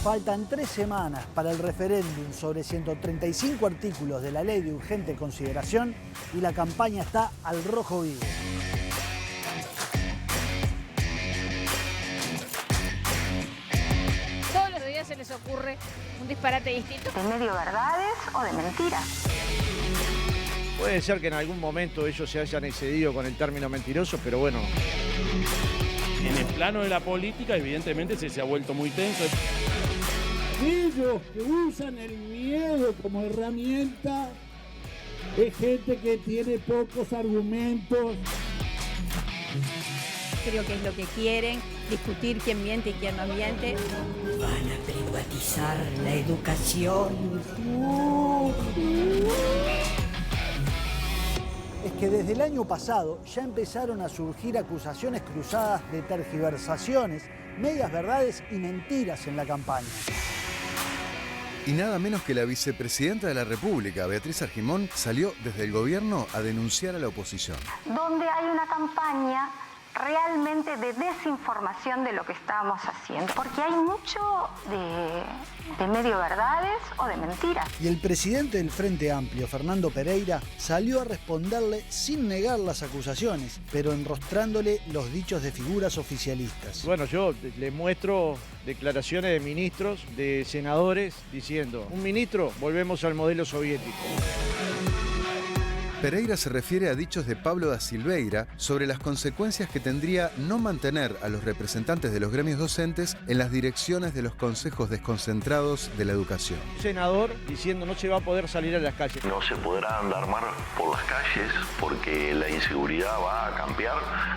Faltan 3 semanas para el referéndum sobre 135 artículos de la ley de urgente consideración y la campaña está al rojo vivo. Todos los días se les ocurre un disparate distinto. ¿De medio verdades o de mentiras? Puede ser que en algún momento ellos se hayan excedido con el término mentiroso, pero bueno. En el plano de la política, evidentemente, se ha vuelto muy tenso. Ellos que usan el miedo como herramienta es gente que tiene pocos argumentos. Creo que es lo que quieren, discutir quién miente y quién no miente. Van a privatizar la educación. Es que desde el año pasado ya empezaron a surgir acusaciones cruzadas de tergiversaciones, medias verdades y mentiras en la campaña. Y nada menos que la vicepresidenta de la República, Beatriz Argimón, salió desde el gobierno a denunciar a la oposición. Donde hay una campaña realmente de desinformación de lo que estamos haciendo, porque hay mucho de medio verdades o de mentiras. Y el presidente del Frente Amplio, Fernando Pereira, salió a responderle sin negar las acusaciones, pero enrostrándole los dichos de figuras oficialistas. Bueno, yo le muestro declaraciones de ministros, de senadores, diciendo, un ministro, volvemos al modelo soviético. Pereira se refiere a dichos de Pablo da Silveira sobre las consecuencias que tendría no mantener a los representantes de los gremios docentes en las direcciones de los consejos desconcentrados de la educación. Un senador diciendo no se va a poder salir a las calles. No se podrá andar más por las calles porque la inseguridad va a cambiar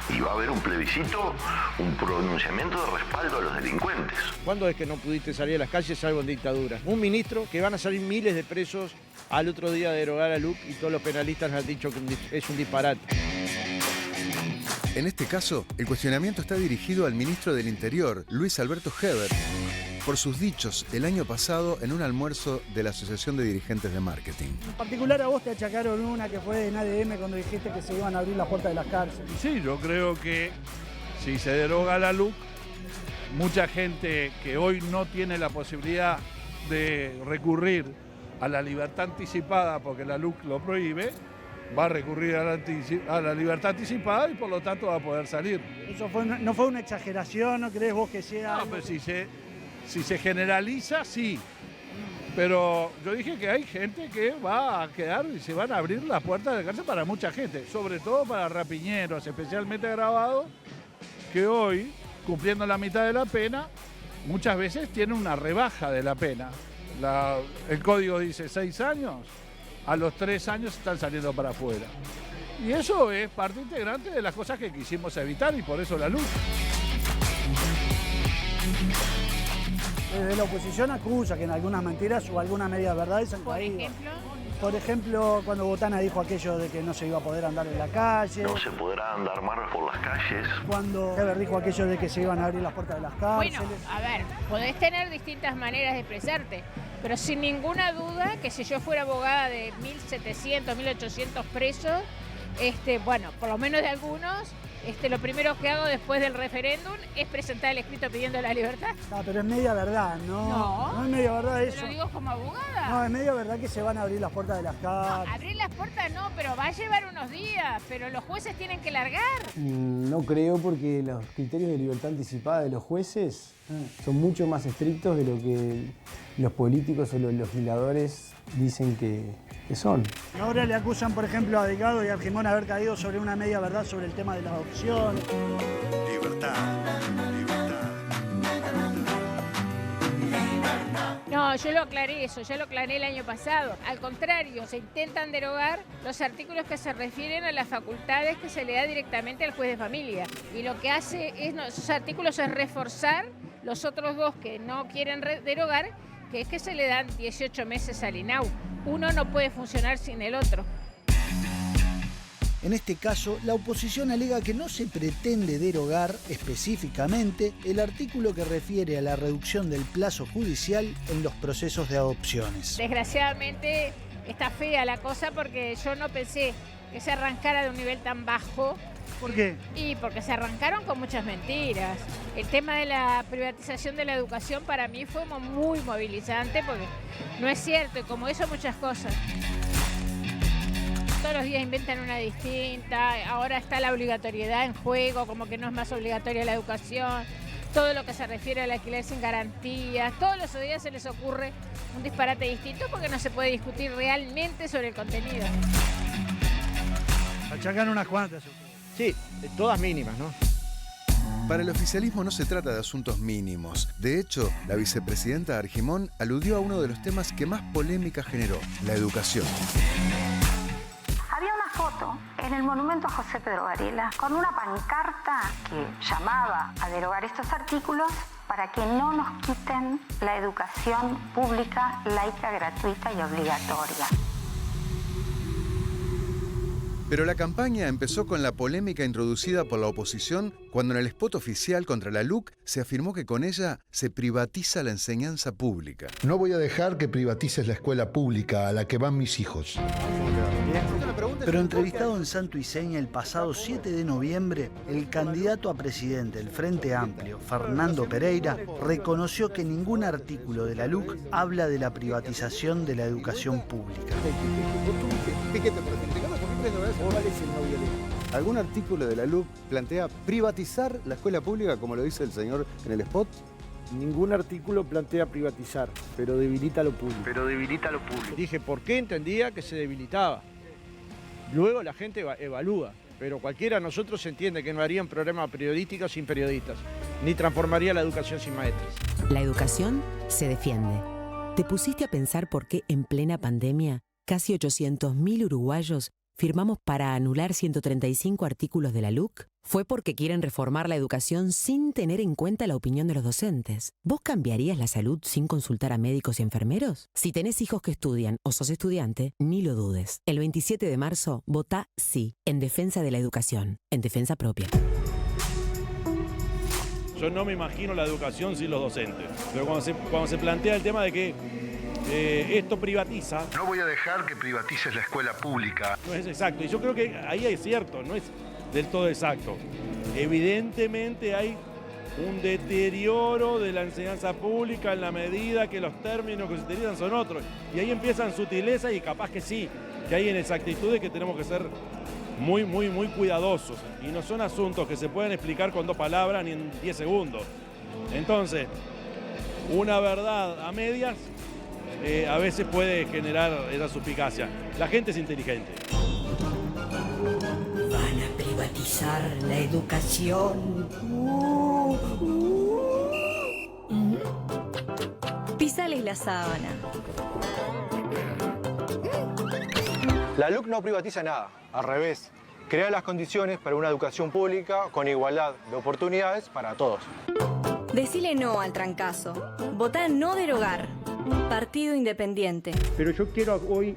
y va a haber un plebiscito, un pronunciamiento de respaldo a los delincuentes. ¿Cuándo es que no pudiste salir a las calles salvo en dictadura? Un ministro que van a salir miles de presos al otro día de derogar a LUC y todos los penalistas han dicho que es un disparate. En este caso, el cuestionamiento está dirigido al ministro del Interior, Luis Alberto Heber, por sus dichos el año pasado en un almuerzo de la Asociación de Dirigentes de Marketing. En particular a vos te achacaron una que fue en ADM cuando dijiste que se iban a abrir las puertas de las cárceles. Sí, yo creo que si se deroga la LUC, mucha gente que hoy no tiene la posibilidad de recurrir a la libertad anticipada porque la LUC lo prohíbe, va a recurrir a la libertad anticipada y por lo tanto va a poder salir. Eso no fue una exageración, ¿no crees vos que sea? No, pero si se generaliza, sí. Pero yo dije que hay gente que va a quedar y se van a abrir las puertas de la cárcel para mucha gente, sobre todo para rapiñeros, especialmente agravados, que hoy, cumpliendo la mitad de la pena, muchas veces tienen una rebaja de la pena. El código dice 6 años, a los 3 años están saliendo para afuera. Y eso es parte integrante de las cosas que quisimos evitar y por eso la luz. Desde la oposición acusa que en algunas mentiras o algunas medias verdades han caído. Por ejemplo, cuando Botana dijo aquello de que no se iba a poder andar en la calle. No se podrá andar más por las calles. Cuando Heber dijo aquello de que se iban a abrir las puertas de las cárceles. Bueno, a ver, podés tener distintas maneras de expresarte, pero sin ninguna duda que si yo fuera abogada de 1.700, 1.800 presos, bueno, por lo menos de algunos, lo primero que hago después del referéndum es presentar el escrito pidiendo la libertad. No, pero es media verdad, ¿no? No es media verdad eso. ¿Te lo digo como abogada? No, es media verdad que se van a abrir las puertas de las cárceles. No, abrir las puertas no, pero va a llevar unos días, pero los jueces tienen que largar. No creo porque los criterios de libertad anticipada de los jueces son mucho más estrictos de lo que los políticos o los legisladores dicen que son. Ahora le acusan, por ejemplo, a Delgado y a Argimón haber caído sobre una media verdad sobre el tema de la adopción. Libertad. No, yo lo aclaré eso, ya lo aclaré el año pasado. Al contrario, se intentan derogar los artículos que se refieren a las facultades que se le da directamente al juez de familia. Y lo que hace esos artículos es reforzar los otros dos que no quieren derogar, que es que se le dan 18 meses al INAU. Uno no puede funcionar sin el otro. En este caso, la oposición alega que no se pretende derogar específicamente el artículo que refiere a la reducción del plazo judicial en los procesos de adopciones. Desgraciadamente está fea la cosa porque yo no pensé que se arrancara de un nivel tan bajo ¿Por qué? Y porque se arrancaron con muchas mentiras. El tema de la privatización de la educación para mí fue muy movilizante porque no es cierto, y como eso muchas cosas. Todos los días inventan una distinta, ahora está la obligatoriedad en juego, como que no es más obligatoria la educación, todo lo que se refiere al alquiler sin garantías, todos los días se les ocurre un disparate distinto porque no se puede discutir realmente sobre el contenido. Achacan unas cuantas. Sí, todas mínimas, ¿no? Para el oficialismo no se trata de asuntos mínimos. De hecho, la vicepresidenta Argimón aludió a uno de los temas que más polémica generó, la educación. Había una foto en el monumento a José Pedro Varela con una pancarta que llamaba a derogar estos artículos para que no nos quiten la educación pública, laica, gratuita y obligatoria. Pero la campaña empezó con la polémica introducida por la oposición cuando en el spot oficial contra la LUC se afirmó que con ella se privatiza la enseñanza pública. No voy a dejar que privatices la escuela pública a la que van mis hijos. Pero entrevistado en Santo y Seña el pasado 7 de noviembre, el candidato a presidente del Frente Amplio, Fernando Pereira, reconoció que ningún artículo de la LUC habla de la privatización de la educación pública. ¿Algún artículo de la LUC plantea privatizar la escuela pública, como lo dice el señor en el spot? Ningún artículo plantea privatizar, pero debilita lo público. Dije, ¿por qué entendía que se debilitaba? Luego la gente evalúa, pero cualquiera de nosotros entiende que no haría un programa periodístico sin periodistas, ni transformaría la educación sin maestros. La educación se defiende. ¿Te pusiste a pensar por qué en plena pandemia casi 800.000 uruguayos firmamos para anular 135 artículos de la LUC? Fue porque quieren reformar la educación sin tener en cuenta la opinión de los docentes. ¿Vos cambiarías la salud sin consultar a médicos y enfermeros? Si tenés hijos que estudian o sos estudiante, ni lo dudes. El 27 de marzo, votá sí, en defensa de la educación, en defensa propia. Yo no me imagino la educación sin los docentes. Pero cuando se plantea el tema de que esto privatiza... No voy a dejar que privatices la escuela pública. No es exacto. Y yo creo que ahí es cierto, no es del todo exacto. Evidentemente hay un deterioro de la enseñanza pública en la medida que los términos que se utilizan son otros. Y ahí empiezan sutilezas y capaz que sí, que hay inexactitudes que tenemos que ser muy cuidadosos. Y no son asuntos que se pueden explicar con 2 palabras ni en 10 segundos. Entonces, una verdad a medias a veces puede generar esa suspicacia. La gente es inteligente. Van a privatizar la educación. Pisales la sábana. La LUC no privatiza nada, al revés. Crea las condiciones para una educación pública con igualdad de oportunidades para todos. Decile no al trancazo. Votá no derogar. Partido Independiente. Pero yo quiero hoy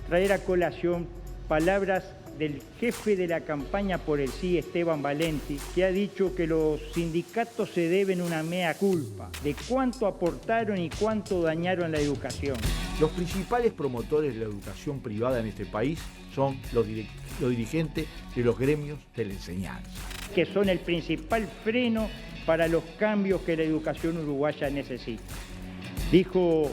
traer a colación palabras del jefe de la campaña por el sí, Esteban Valenti, que ha dicho que los sindicatos se deben una mea culpa de cuánto aportaron y cuánto dañaron la educación. Los principales promotores de la educación privada en este país son los dirigentes de los gremios de la enseñanza. Que son el principal freno para los cambios que la educación uruguaya necesita. Dijo,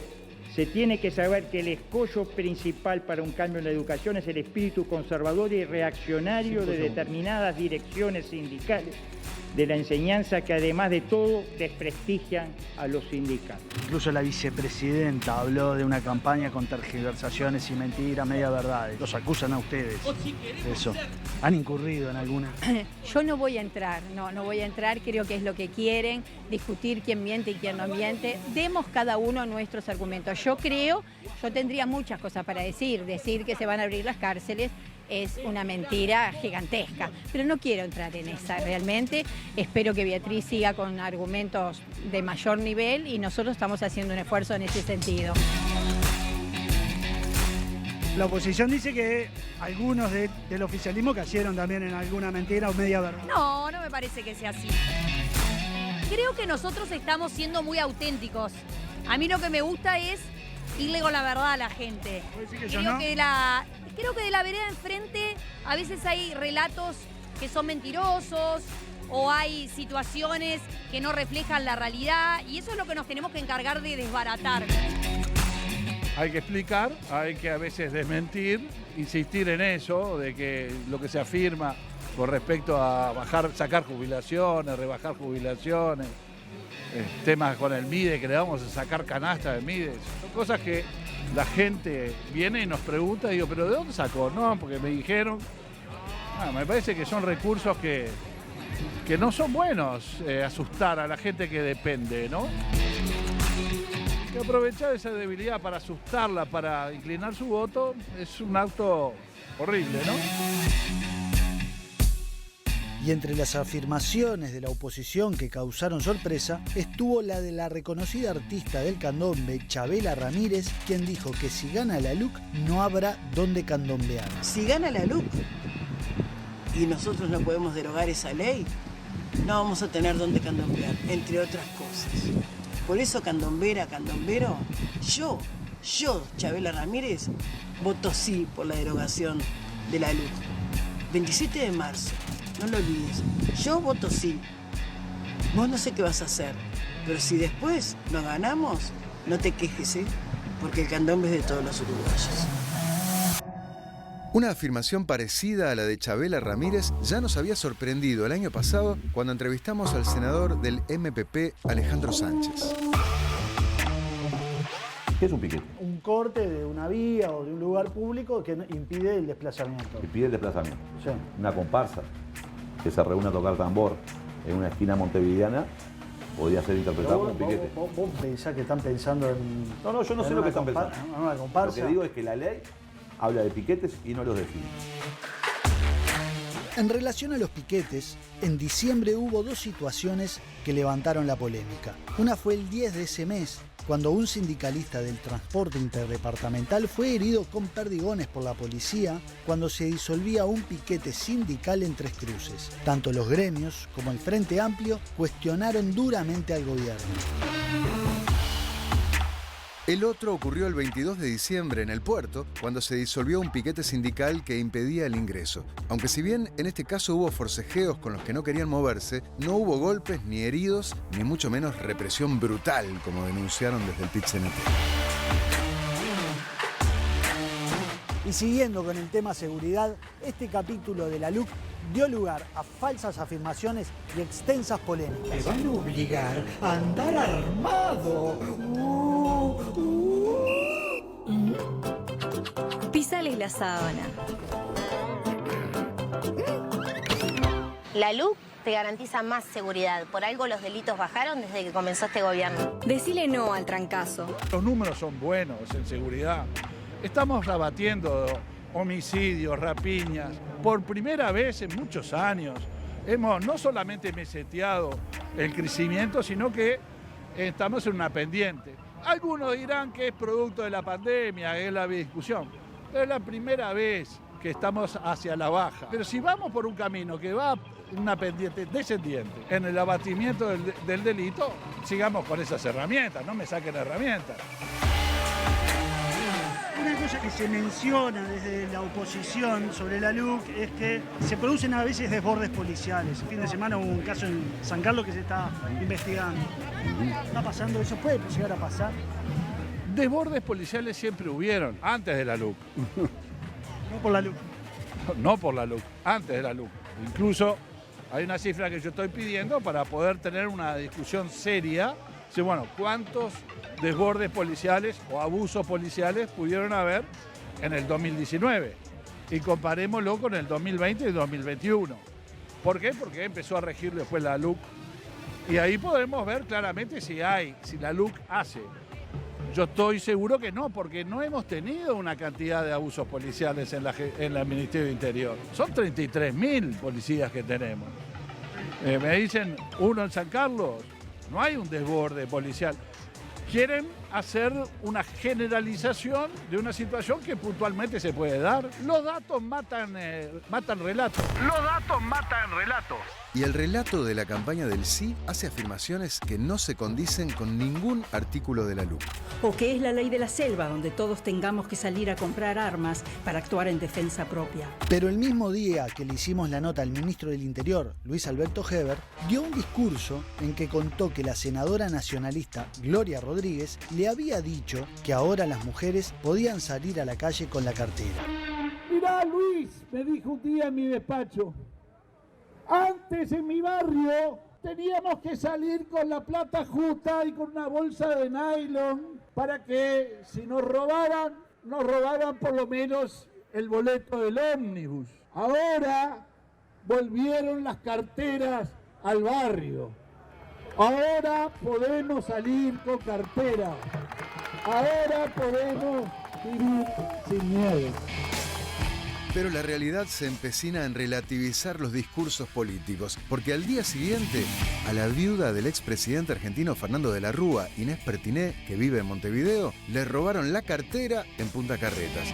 se tiene que saber que el escollo principal para un cambio en la educación es el espíritu conservador y reaccionario de determinadas direcciones sindicales de la enseñanza que además de todo desprestigian a los sindicatos. Incluso la vicepresidenta habló de una campaña con tergiversaciones y mentiras, media verdades. Los acusan a ustedes. Eso. ¿Han incurrido en alguna? Yo no voy a entrar, no voy a entrar, creo que es lo que quieren, discutir quién miente y quién no miente. Demos cada uno nuestros argumentos. Yo tendría muchas cosas para decir que se van a abrir las cárceles es una mentira gigantesca, pero no quiero entrar en esa realmente. Espero que Beatriz siga con argumentos de mayor nivel y nosotros estamos haciendo un esfuerzo en ese sentido. La oposición dice que algunos del oficialismo cayeron también en alguna mentira o media verdad. No me parece que sea así. Creo que nosotros estamos siendo muy auténticos. A mí lo que me gusta es irle con la verdad a la gente. Creo que de la vereda enfrente a veces hay relatos que son mentirosos o hay situaciones que no reflejan la realidad y eso es lo que nos tenemos que encargar de desbaratar. Hay que explicar, hay que a veces desmentir, insistir en eso, de que lo que se afirma con respecto a sacar jubilaciones, rebajar jubilaciones, temas con el MIDE, que le vamos a sacar canasta del MIDE, son cosas que la gente viene y nos pregunta y digo, ¿pero de dónde sacó? No, porque me dijeron. Me parece que son recursos que no son buenos, asustar a la gente que depende, ¿no? Que aprovechar esa debilidad para asustarla, para inclinar su voto, es un acto horrible, ¿no? Y entre las afirmaciones de la oposición que causaron sorpresa, estuvo la de la reconocida artista del candombe, Chabela Ramírez, quien dijo que si gana la LUC no habrá dónde candombear. Si gana la LUC y nosotros no podemos derogar esa ley, no vamos a tener dónde candombear, entre otras cosas. Por eso, candombera, candombero, yo, Chabela Ramírez, voto sí por la derogación de la LUC. 27 de marzo, no lo olvides. Yo voto sí. Vos no sé qué vas a hacer, pero si después no ganamos, no te quejes, porque el candombe es de todos los uruguayos. Una afirmación parecida a la de Chabela Ramírez ya nos había sorprendido el año pasado cuando entrevistamos al senador del MPP, Alejandro Sánchez. ¿Qué es un piquete? Un corte de una vía o de un lugar público que impide el desplazamiento. Impide el desplazamiento. Sí. Una comparsa que se reúne a tocar tambor en una esquina montevideana podría ser interpretado como un piquete. ¿Vos pensás que están pensando en...? No, yo no sé lo que están pensando. Una comparsa. Lo que digo es que la ley habla de piquetes y no los define. En relación a los piquetes, en diciembre hubo dos situaciones que levantaron la polémica. Una fue el 10 de ese mes, cuando un sindicalista del transporte interdepartamental fue herido con perdigones por la policía cuando se disolvía un piquete sindical en Tres Cruces. Tanto los gremios como el Frente Amplio cuestionaron duramente al gobierno. El otro ocurrió el 22 de diciembre en el puerto, cuando se disolvió un piquete sindical que impedía el ingreso. Aunque si bien en este caso hubo forcejeos con los que no querían moverse, no hubo golpes ni heridos, ni mucho menos represión brutal, como denunciaron desde el PIT-CNT. Y siguiendo con el tema seguridad, este capítulo de la LUC dio lugar a falsas afirmaciones y extensas polémicas. Me van a obligar a andar armado. Pisales la sábana. La LUC te garantiza más seguridad. Por algo los delitos bajaron desde que comenzó este gobierno. Decile no al trancazo. Los números son buenos en seguridad. Estamos abatiendo homicidios, rapiñas. Por primera vez en muchos años hemos no solamente meseteado el crecimiento, sino que estamos en una pendiente. Algunos dirán que es producto de la pandemia, es la discusión. Pero es la primera vez que estamos hacia la baja. Pero si vamos por un camino que va en una pendiente descendiente en el abatimiento del delito, sigamos con esas herramientas, no me saquen herramientas. Una cosa que se menciona desde la oposición sobre la LUC es que se producen a veces desbordes policiales. El fin de semana hubo un caso en San Carlos que se está investigando. ¿Está pasando eso? ¿Puede llegar a pasar? Desbordes policiales siempre hubieron, antes de la LUC. No por la LUC. No por la LUC, antes de la LUC. Incluso hay una cifra que yo estoy pidiendo para poder tener una discusión seria. Bueno, ¿cuántos desbordes policiales o abusos policiales pudieron haber en el 2019? Y comparémoslo con el 2020 y 2021. ¿Por qué? Porque empezó a regir después la LUC. Y ahí podemos ver claramente si la LUC hace. Yo estoy seguro que no, porque no hemos tenido una cantidad de abusos policiales en el Ministerio de Interior. Son 33.000 policías que tenemos. Me dicen, uno en San Carlos. No hay un desborde policial. Quieren hacer una generalización de una situación que puntualmente se puede dar. Los datos matan relatos. Los datos matan relatos. Y el relato de la campaña del sí hace afirmaciones que no se condicen con ningún artículo de la LUC. O que es la ley de la selva, donde todos tengamos que salir a comprar armas para actuar en defensa propia. Pero el mismo día que le hicimos la nota al ministro del Interior, Luis Alberto Heber, dio un discurso en que contó que la senadora nacionalista Gloria Rodríguez le había dicho que ahora las mujeres podían salir a la calle con la cartera. Mirá, Luis, me dijo un día en mi despacho, antes en mi barrio teníamos que salir con la plata justa y con una bolsa de nylon para que si nos robaban por lo menos el boleto del ómnibus. Ahora volvieron las carteras al barrio. Ahora podemos salir con cartera. Ahora podemos vivir sin miedo. Pero la realidad se empecina en relativizar los discursos políticos, porque al día siguiente, a la viuda del expresidente argentino Fernando de la Rúa, Inés Pertiné, que vive en Montevideo, le robaron la cartera en Punta Carretas.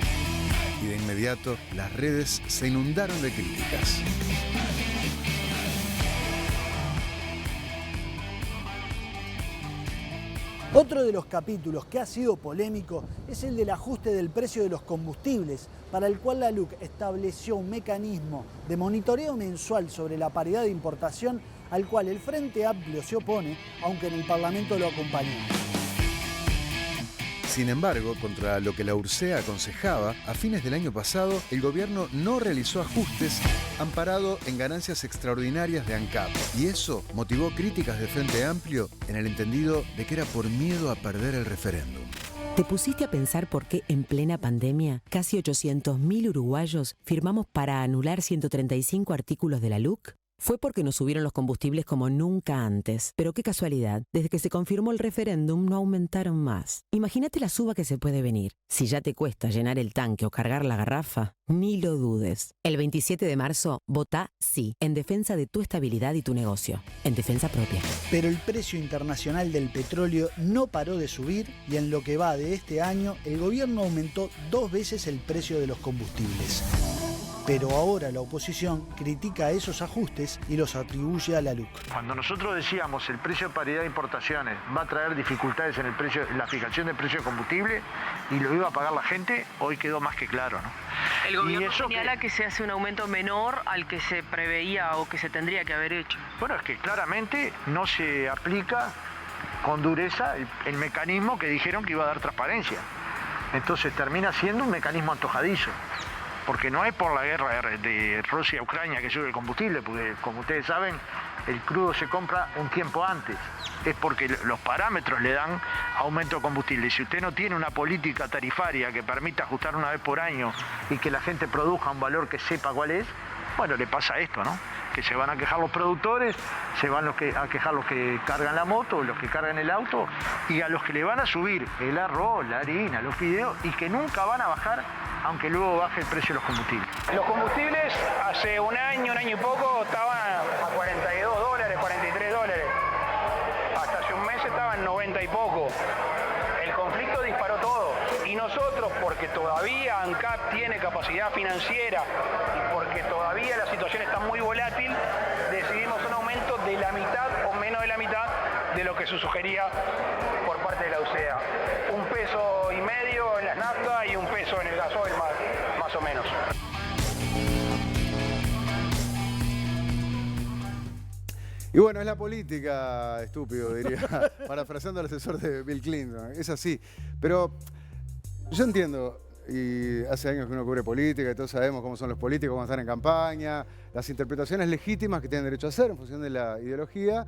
Y de inmediato, las redes se inundaron de críticas. Otro de los capítulos que ha sido polémico es el del ajuste del precio de los combustibles, para el cual la LUC estableció un mecanismo de monitoreo mensual sobre la paridad de importación al cual el Frente Amplio se opone, aunque en el Parlamento lo acompañó. Sin embargo, contra lo que la URSEA aconsejaba, a fines del año pasado, el gobierno no realizó ajustes amparado en ganancias extraordinarias de ANCAP. Y eso motivó críticas de Frente Amplio en el entendido de que era por miedo a perder el referéndum. ¿Te pusiste a pensar por qué en plena pandemia casi 800.000 uruguayos firmamos para anular 135 artículos de la LUC? Fue porque nos subieron los combustibles como nunca antes. Pero qué casualidad, desde que se confirmó el referéndum no aumentaron más. Imagínate la suba que se puede venir. Si ya te cuesta llenar el tanque o cargar la garrafa, ni lo dudes. El 27 de marzo, votá sí, en defensa de tu estabilidad y tu negocio. En defensa propia. Pero el precio internacional del petróleo no paró de subir y en lo que va de este año, el gobierno aumentó 2 veces el precio de los combustibles. Pero ahora la oposición critica esos ajustes y los atribuye a la LUC. Cuando nosotros decíamos el precio de paridad de importaciones va a traer dificultades en el precio, la fijación del precio de combustible y lo iba a pagar la gente, hoy quedó más que claro, ¿no? El gobierno señala que se hace un aumento menor al que se preveía o que se tendría que haber hecho. Bueno, es que claramente no se aplica con dureza el mecanismo que dijeron que iba a dar transparencia. Entonces termina siendo un mecanismo antojadizo. Porque no es por la guerra de Rusia a Ucrania que sube el combustible, porque como ustedes saben, el crudo se compra un tiempo antes. Es porque los parámetros le dan aumento de combustible. Y si usted no tiene una política tarifaria que permita ajustar una vez por año y que la gente produzca un valor que sepa cuál es, bueno, le pasa esto, ¿no? Que se van a quejar los productores, se van a quejar los que cargan la moto, los que cargan el auto, y a los que le van a subir el arroz, la harina, los fideos, y que nunca van a bajar, aunque luego baje el precio de los combustibles. Los combustibles hace un año y poco estaban a 42 dólares, 43 dólares. Hasta hace un mes estaban 90 y poco. El conflicto disparó todo. Y nosotros, porque todavía ANCAP tiene capacidad financiera y porque todavía la situación está muy volátil, decidimos un aumento de la mitad o menos de la mitad de lo que se sugería por parte de la URSEA. $1,50 pesos en las naftas y $1 peso en el gasoil más o menos. Y bueno, es la política, estúpido, diría, parafraseando al asesor de Bill Clinton. Es así. Pero yo entiendo, y hace años que uno cubre política y todos sabemos cómo son los políticos cuando están en campaña, las interpretaciones legítimas que tienen derecho a hacer en función de la ideología,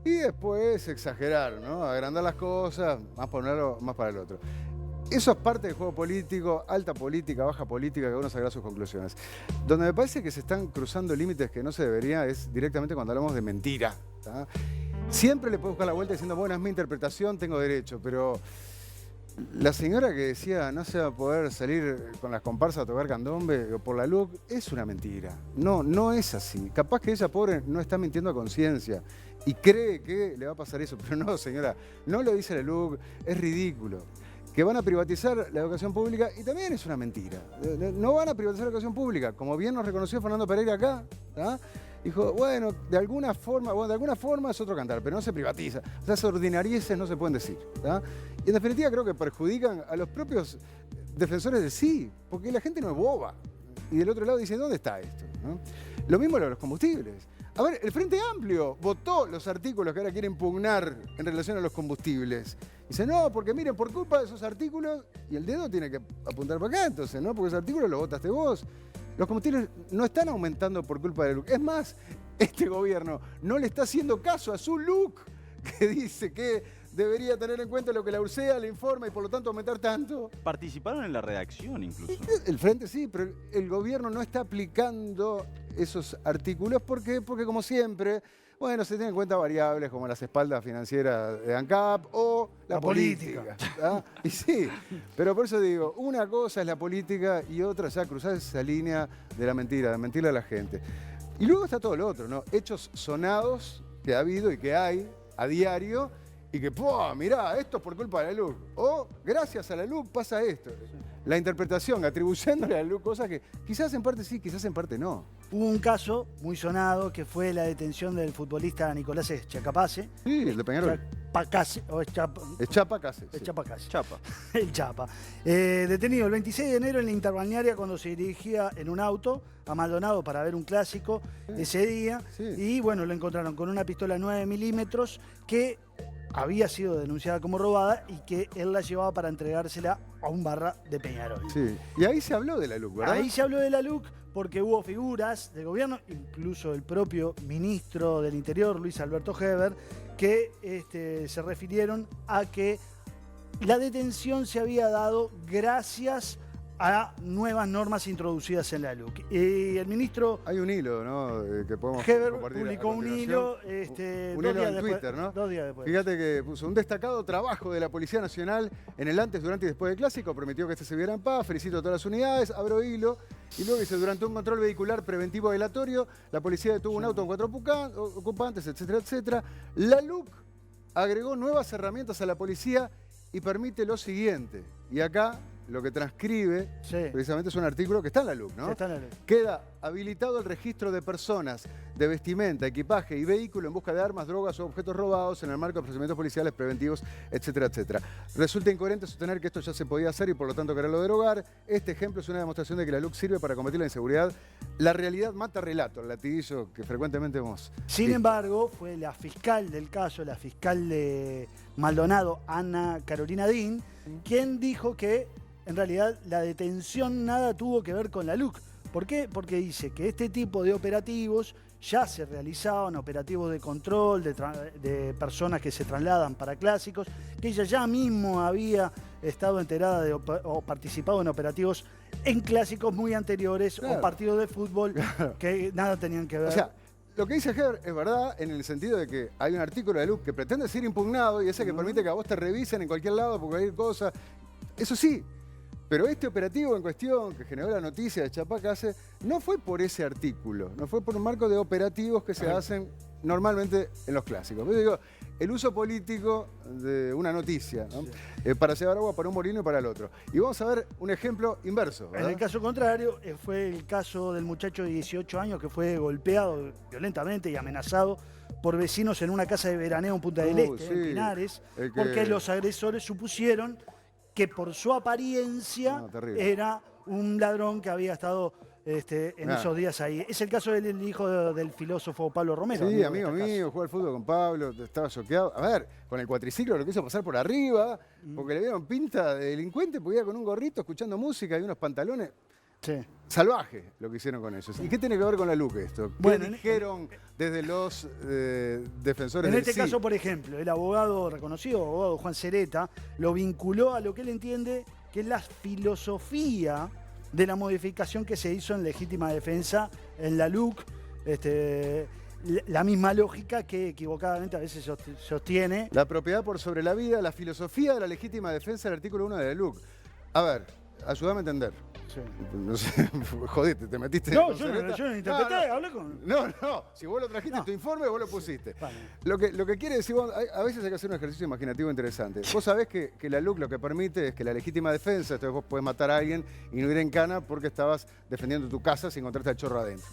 y después exagerar, ¿no? Agrandar las cosas, más para un lado, más para el otro. Eso es parte del juego político, alta política, baja política, que uno sacará sus conclusiones. Donde me parece que se están cruzando límites que no se debería es directamente cuando hablamos de mentira, ¿tá? Siempre le puedo buscar la vuelta diciendo, bueno, es mi interpretación, tengo derecho, pero La señora que decía no se va a poder salir con las comparsas a tocar candombe por la LUC es una mentira. No es así. Capaz que ella, pobre, no está mintiendo a conciencia y cree que le va a pasar eso. Pero no, señora, no lo dice la LUC, es ridículo. Que van a privatizar la educación pública y también es una mentira. No van a privatizar la educación pública. Como bien nos reconoció Fernando Pereira acá, ¿tá? Dijo, bueno, de alguna forma es otro cantar, pero no se privatiza. O sea, esas ordinarieces no se pueden decir, ¿tá? Y en definitiva creo que perjudican a los propios defensores del sí, porque la gente no es boba. Y del otro lado dicen, ¿dónde está esto? ¿No? Lo mismo lo de los combustibles. A ver, el Frente Amplio votó los artículos que ahora quieren impugnar en relación a los combustibles. Dice, no, porque miren, por culpa de esos artículos, y el dedo tiene que apuntar para acá, entonces, ¿no? Porque esos artículos los votaste vos. Los combustibles no están aumentando por culpa de la LUC. Es más, este gobierno no le está haciendo caso a su LUC, que dice que debería tener en cuenta lo que la URSEA le informa y por lo tanto aumentar tanto. Participaron en la redacción incluso. El Frente sí, pero el gobierno no está aplicando esos artículos. ¿Por qué? Porque como siempre, bueno, se tienen en cuenta variables como las espaldas financieras de ANCAP o la política. ¿Ah? Y sí, pero por eso digo, una cosa es la política y otra ya cruzar esa línea de la mentira, de mentirle a la gente. Y luego está todo lo otro, ¿no? Hechos sonados que ha habido y que hay a diario y que, ¡pum! Mirá, esto es por culpa de la LUC. O gracias a la LUC pasa esto. La interpretación, atribuyéndole a la LUC cosas que quizás en parte sí, quizás en parte no. Hubo un caso muy sonado que fue la detención del futbolista Nicolás Chapacase. Sí, el de Peñarol. Chapacase, o es Chapa. Es Chapacase. Es Chapacase. Chapa. El Chapa. Detenido el 26 de enero en la interbalnearia cuando se dirigía en un auto a Maldonado para ver un clásico ese día. Sí. Y bueno, lo encontraron con una pistola 9 milímetros que había sido denunciada como robada y que él la llevaba para entregársela a un barra de Peñarol. Sí, y ahí se habló de la LUC, ¿verdad? Ahí se habló de la LUC porque hubo figuras del gobierno, incluso el propio ministro del Interior, Luis Alberto Heber, que se refirieron a que la detención se había dado gracias a nuevas normas introducidas en la LUC. Y el ministro... Hay un hilo, ¿no? Que podemos Heber compartir publicó un hilo, un hilo en Twitter, ¿no? 2 días después. Fíjate que puso un destacado trabajo de la Policía Nacional en el antes, durante y después del clásico. Permitió que este se viera en paz. Felicito a todas las unidades. Abro hilo. Y luego dice, durante un control vehicular preventivo aleatorio, la policía detuvo un auto con 4 ocupantes, etcétera, etcétera. La LUC agregó nuevas herramientas a la policía y permite lo siguiente. Y acá... lo que transcribe, precisamente es un artículo que está en la LUC, ¿no? Está en la LUC. Queda habilitado el registro de personas, de vestimenta, equipaje y vehículo en busca de armas, drogas o objetos robados en el marco de procedimientos policiales preventivos, etcétera, etcétera. Resulta incoherente sostener que esto ya se podía hacer y por lo tanto quererlo derogar. Este ejemplo es una demostración de que la LUC sirve para combatir la inseguridad. La realidad mata relato, el latiguillo que frecuentemente vemos. Sin embargo, fue la fiscal del caso, la fiscal de Maldonado, Ana Carolina Din, quien dijo que en realidad la detención nada tuvo que ver con la LUC. ¿Por qué? Porque dice que este tipo de operativos ya se realizaban, operativos de control de personas que se trasladan para clásicos, que ella ya mismo había estado enterada de o participado en operativos en clásicos muy anteriores, claro, o partidos de fútbol, claro, que nada tenían que ver. O sea, lo que dice Heber es verdad en el sentido de que hay un artículo de la LUC que pretende ser impugnado y ese que permite que a vos te revisen en cualquier lado por cualquier cosa. Eso sí. Pero este operativo en cuestión que generó la noticia de Chapacase no fue por ese artículo, no fue por un marco de operativos que se hacen normalmente en los clásicos. Yo digo, el uso político de una noticia, ¿no? Para llevar agua para un molino y para el otro. Y vamos a ver un ejemplo inverso, ¿verdad? En el caso contrario, fue el caso del muchacho de 18 años que fue golpeado violentamente y amenazado por vecinos en una casa de veraneo en Punta del Este, en Pinares, porque los agresores supusieron que por su apariencia era un ladrón que había estado en esos días ahí. Es el caso del hijo del filósofo Pablo Romero. Sí, amigo mío, jugó al fútbol con Pablo, estaba choqueado. A ver, con el cuatriciclo lo quiso pasar por arriba, porque le vieron pinta de delincuente, porque iba con un gorrito escuchando música y unos pantalones. Sí. Salvaje lo que hicieron con ellos. ¿Y qué tiene que ver con la LUC esto? ¿Qué bueno, dijeron desde los defensores del En este caso, por ejemplo, el abogado reconocido, abogado Juan Cereta, lo vinculó a lo que él entiende que es la filosofía de la modificación que se hizo en legítima defensa en la LUC. la misma lógica que equivocadamente a veces sostiene. La propiedad por sobre la vida, la filosofía de la legítima defensa del artículo 1 de la LUC. A ver, ayúdame a entender. Sí. No sé, jodete, te metiste. No, yo no interpreté, hablé con. No, si vos lo trajiste tu informe, vos lo pusiste. Vale. Lo que quiere decir, a veces hay que hacer un ejercicio imaginativo interesante. Vos sabés que la LUC lo que permite es que la legítima defensa, entonces vos podés matar a alguien y no ir en cana porque estabas defendiendo tu casa si encontraste al chorro adentro.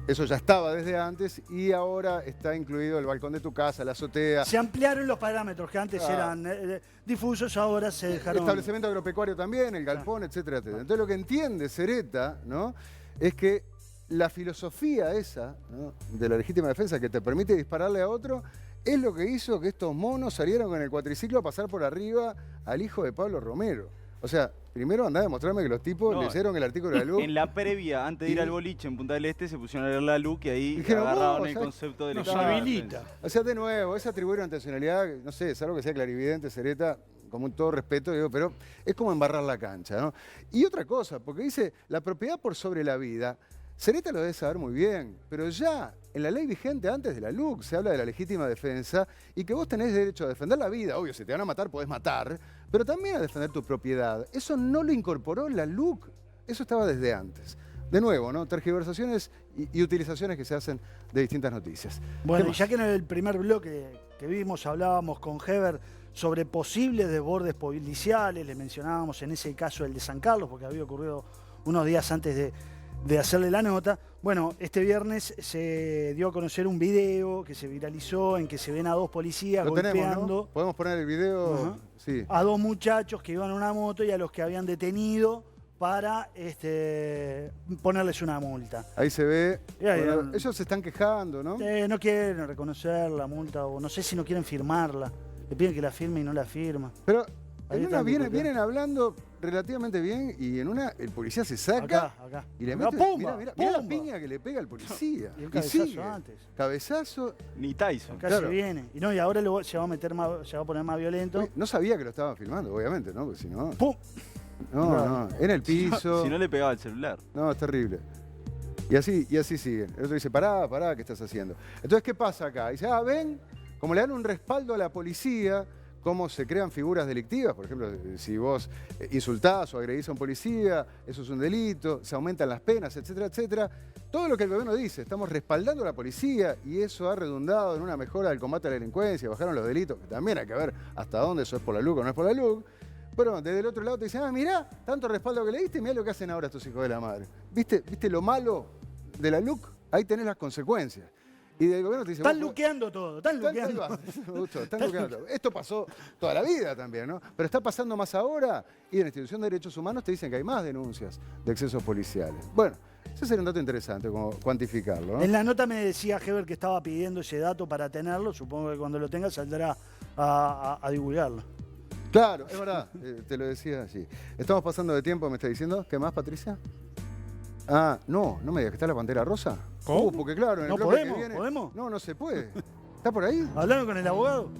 Eso ya estaba desde antes y ahora está incluido el balcón de tu casa, la azotea. Se ampliaron los parámetros que antes eran difusos, ahora se dejaron. El establecimiento agropecuario también, el galpón, etcétera, etcétera. Entonces lo que entiende Sereta, ¿no?, es que la filosofía esa, ¿no?, de la legítima defensa que te permite dispararle a otro es lo que hizo que estos monos salieran con el cuatriciclo a pasar por arriba al hijo de Pablo Romero. O sea, primero andá a demostrarme que los tipos leyeron el artículo de la LUC. En la previa, antes de ir al boliche en Punta del Este, se pusieron a leer la LUC y ahí agarraron el concepto de legítima defensa. O sea, de nuevo, es atribuir una intencionalidad, no sé, es algo que sea clarividente, Sereta, con todo respeto, digo, pero es como embarrar la cancha, ¿no? Y otra cosa, porque dice, la propiedad por sobre la vida, Sereta lo debe saber muy bien, pero ya en la ley vigente antes de la LUC se habla de la legítima defensa y que vos tenés derecho a defender la vida, obvio, si te van a matar podés matar, pero también a defender tu propiedad. Eso no lo incorporó la LUC, eso estaba desde antes. De nuevo, ¿no?, tergiversaciones y utilizaciones que se hacen de distintas noticias. Bueno, ya que en el primer bloque que vimos hablábamos con Heber sobre posibles desbordes policiales, le mencionábamos en ese caso el de San Carlos, porque había ocurrido unos días antes de hacerle la nota. Bueno, este viernes se dio a conocer un video que se viralizó en que se ven a dos policías golpeando. Tenemos, ¿no? ¿Podemos poner el video? Sí. A dos muchachos que iban en una moto y a los que habían detenido para ponerles una multa. Ahí se ve. Bueno, ellos se están quejando, ¿no? No quieren reconocer la multa o no sé si no quieren firmarla. Le piden que la firme y no la firma. Pero en una vienen hablando relativamente bien y en una el policía se saca acá. Y le mete, mirá la piña que le pega al policía. Y un cabezazo antes. Cabezazo. Ni Tyson. Acá se viene. Y y ahora se va a poner más violento. No sabía que lo estaban filmando, obviamente, ¿no? Porque si no. ¡Pum! No, en el piso. Si no le pegaba el celular. No, es terrible. Y así siguen. El otro dice, pará, ¿qué estás haciendo? Entonces, ¿qué pasa acá? Dice, ven, como le dan un respaldo a la policía, cómo se crean figuras delictivas. Por ejemplo, si vos insultás o agredís a un policía, eso es un delito, se aumentan las penas, etcétera, etcétera. Todo lo que el gobierno dice, estamos respaldando a la policía y eso ha redundado en una mejora del combate a la delincuencia, bajaron los delitos, que también hay que ver hasta dónde eso es por la LUC o no es por la LUC. Pero desde el otro lado te dicen, mirá, tanto respaldo que le diste, mirá lo que hacen ahora estos hijos de la madre. ¿Viste lo malo de la LUC? Ahí tenés las consecuencias. Y del gobierno te dice... Están luqueando todo, están luqueando. Están luqueando todo. Esto pasó toda la vida también, ¿no? Pero está pasando más ahora y en la institución de derechos humanos te dicen que hay más denuncias de excesos policiales. Bueno, ese sería un dato interesante, como cuantificarlo, ¿no? En la nota me decía Heber que estaba pidiendo ese dato para tenerlo. Supongo que cuando lo tenga saldrá a divulgarlo. Claro, es verdad, te lo decía allí. Estamos pasando de tiempo, ¿me está diciendo? ¿Qué más, Patricia? No me digas que está la Pantera Rosa. ¿Cómo? Porque claro, en el bloque que viene... ¿Podemos? No se puede. ¿Está por ahí? ¿Hablaron con el abogado?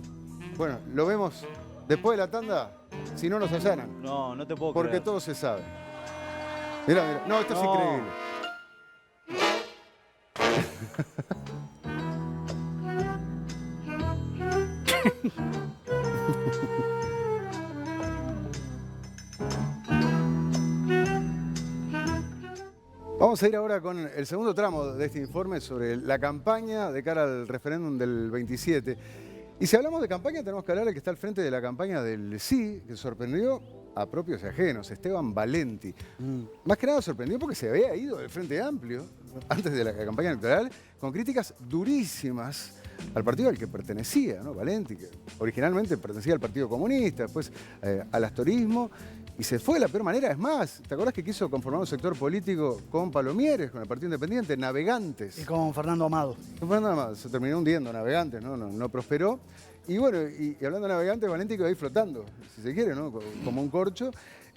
Bueno, lo vemos después de la tanda, si no nos allanan. No te puedo Porque creer. todo se sabe. Mirá. No, esto es increíble. Vamos a ir ahora con el segundo tramo de este informe sobre la campaña de cara al referéndum del 27. Y si hablamos de campaña, tenemos que hablar del que está al frente de la campaña del sí, que sorprendió a propios y ajenos, Esteban Valenti. Más que nada sorprendió porque se había ido del Frente Amplio, antes de la campaña electoral, con críticas durísimas al partido al que pertenecía, ¿no? Valenti, que originalmente pertenecía al Partido Comunista, después al astorismo, y se fue de la peor manera. Es más, ¿te acordás que quiso conformar un sector político con Palomieres, con el Partido Independiente, Navegantes? Y con Fernando Amado. Con Fernando Amado, se terminó hundiendo Navegantes, no prosperó. Y bueno, y hablando de Navegantes, Valenti quedó ahí flotando, si se quiere, ¿no? Como un corcho.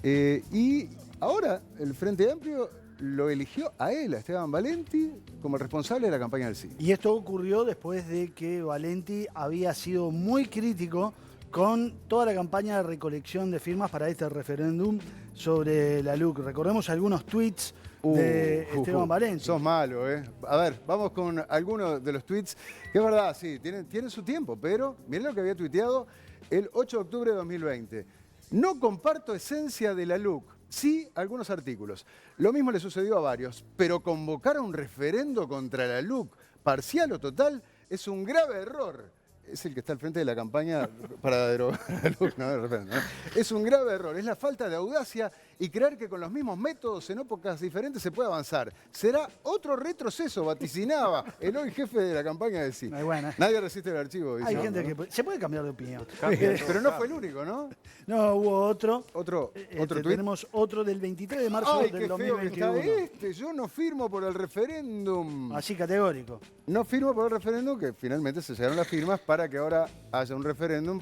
Y ahora el Frente Amplio lo eligió a él, a Esteban Valenti, como responsable de la campaña del sí. Y esto ocurrió después de que Valenti había sido muy crítico con toda la campaña de recolección de firmas para este referéndum sobre la LUC. Recordemos algunos tweets de Esteban Valenti. Sos malo, ¿eh? A ver, vamos con algunos de los tweets, que es verdad, sí, tienen su tiempo, pero miren lo que había tuiteado el 8 de octubre de 2020. No comparto esencia de la LUC, sí algunos artículos. Lo mismo le sucedió a varios, pero convocar a un referendo contra la LUC, parcial o total, es un grave error. Es el que está al frente de la campaña para derogar la LUC, no, de referendo, ¿no? Es un grave error, es la falta de audacia y creer que con los mismos métodos en épocas diferentes se puede avanzar. Será otro retroceso, vaticinaba el hoy jefe de la campaña de sí. Nadie resiste el archivo. Dice, Hay gente que se puede cambiar de opinión. Pero no fue el único, ¿no? No, hubo otro. Otro tuit. Tenemos otro del 23 de marzo Ay, del qué 2021. feo que está yo no firmo por el referéndum. Así categórico. No firmo por el referéndum, que finalmente se llegaron las firmas para que ahora haya un referéndum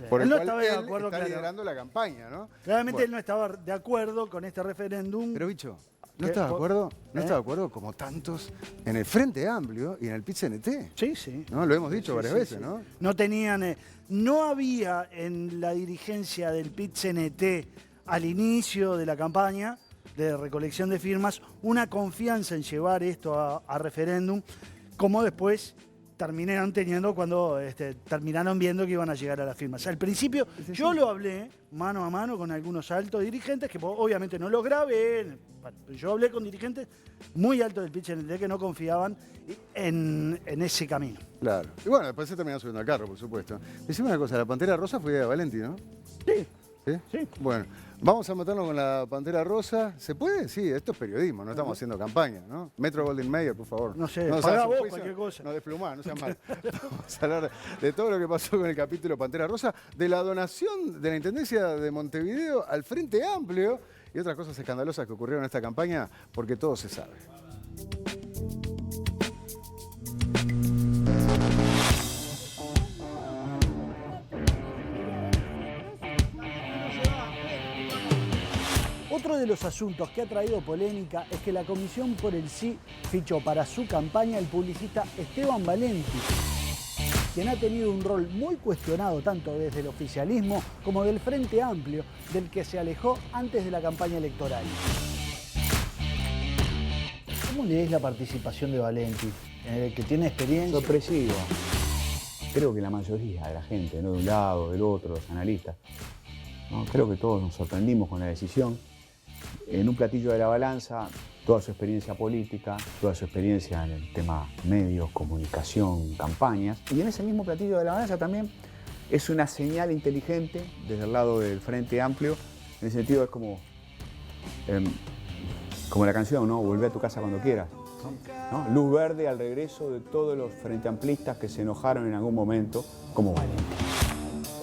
por el Él no cual estaba de él acuerdo, está claro. liderando la campaña, ¿no? Claramente Bueno. él no estaba de acuerdo con este referéndum. Pero, bicho, ¿no está de acuerdo? ¿No está de acuerdo como tantos en el Frente Amplio y en el PIT-CNT? Sí, sí. ¿No? Lo hemos dicho Sí, varias sí, veces, sí. ¿no? No tenían, no había en la dirigencia del PIT-CNT al inicio de la campaña de recolección de firmas una confianza en llevar esto a referéndum, como después terminaron teniendo cuando terminaron viendo que iban a llegar a las firmas. Al principio yo lo hablé mano a mano con algunos altos dirigentes, que obviamente no lo grabé, yo hablé con dirigentes muy altos del PIT-CNT que no confiaban en ese camino. Claro. Y bueno, después se terminó subiendo al carro, por supuesto. Decime una cosa, la Pantera Rosa fue de Valenti, ¿no? Sí. ¿Sí? Sí. Bueno, vamos a meternos con la Pantera Rosa. ¿Se puede? Sí, esto es periodismo, no estamos haciendo campaña, ¿no? Metro Golden Mayer, por favor. No sé, no, pagá vos juicio, cualquier cosa. No desplumá, no seas mal. Vamos a hablar de todo lo que pasó con el capítulo Pantera Rosa, de la donación de la Intendencia de Montevideo al Frente Amplio y otras cosas escandalosas que ocurrieron en esta campaña, porque todo se sabe. Otro de los asuntos que ha traído polémica es que la Comisión por el Sí fichó para su campaña el publicista Esteban Valenti, quien ha tenido un rol muy cuestionado tanto desde el oficialismo como del Frente Amplio, del que se alejó antes de la campaña electoral. ¿Cómo lees la participación de Valenti, que tiene experiencia? Sorpresivo. Creo que la mayoría de la gente, no de un lado, del otro, los analistas, ¿no? Creo que todos nos sorprendimos con la decisión. En un platillo de la balanza, toda su experiencia política, toda su experiencia en el tema medios, comunicación, campañas. Y en ese mismo platillo de la balanza también es una señal inteligente desde el lado del Frente Amplio. En ese sentido es como la canción, ¿no? Volvé a tu casa cuando quieras, ¿no? Luz verde al regreso de todos los frente amplistas que se enojaron en algún momento como Valenti.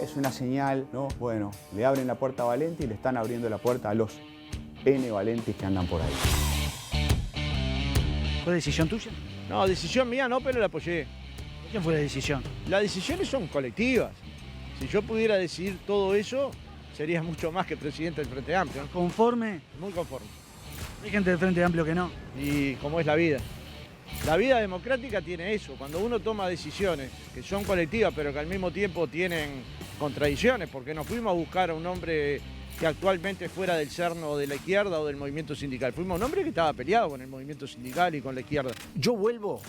Es una señal, ¿no? Bueno, le abren la puerta a Valenti y le están abriendo la puerta a los N Valentis que andan por ahí. ¿Fue decisión tuya? No, decisión mía no, pero la apoyé. ¿Quién fue la decisión? Las decisiones son colectivas. Si yo pudiera decidir todo eso, sería mucho más que presidente del Frente Amplio. ¿Conforme? Muy conforme. Hay gente del Frente Amplio que no. Y como es la vida. La vida democrática tiene eso. Cuando uno toma decisiones que son colectivas, pero que al mismo tiempo tienen contradicciones, porque no fuimos a buscar a un hombre que actualmente fuera del cerno de la izquierda o del movimiento sindical. Fuimos a un hombre que estaba peleado con el movimiento sindical y con la izquierda. Yo vuelvo,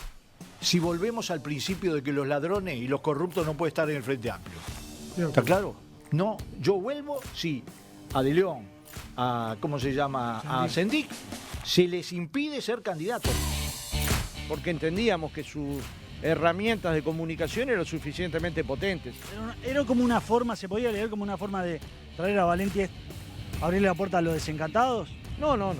si volvemos al principio de que los ladrones y los corruptos no pueden estar en el Frente Amplio. ¿Está claro? No, yo vuelvo, sí, a De León, a, ¿cómo se llama? A Sendik, se les impide ser candidatos. Porque entendíamos que sus herramientas de comunicación eran suficientemente potentes. Era como una forma, se podía leer como una forma de traer a Valenti, abrirle la puerta a los desencantados. No. No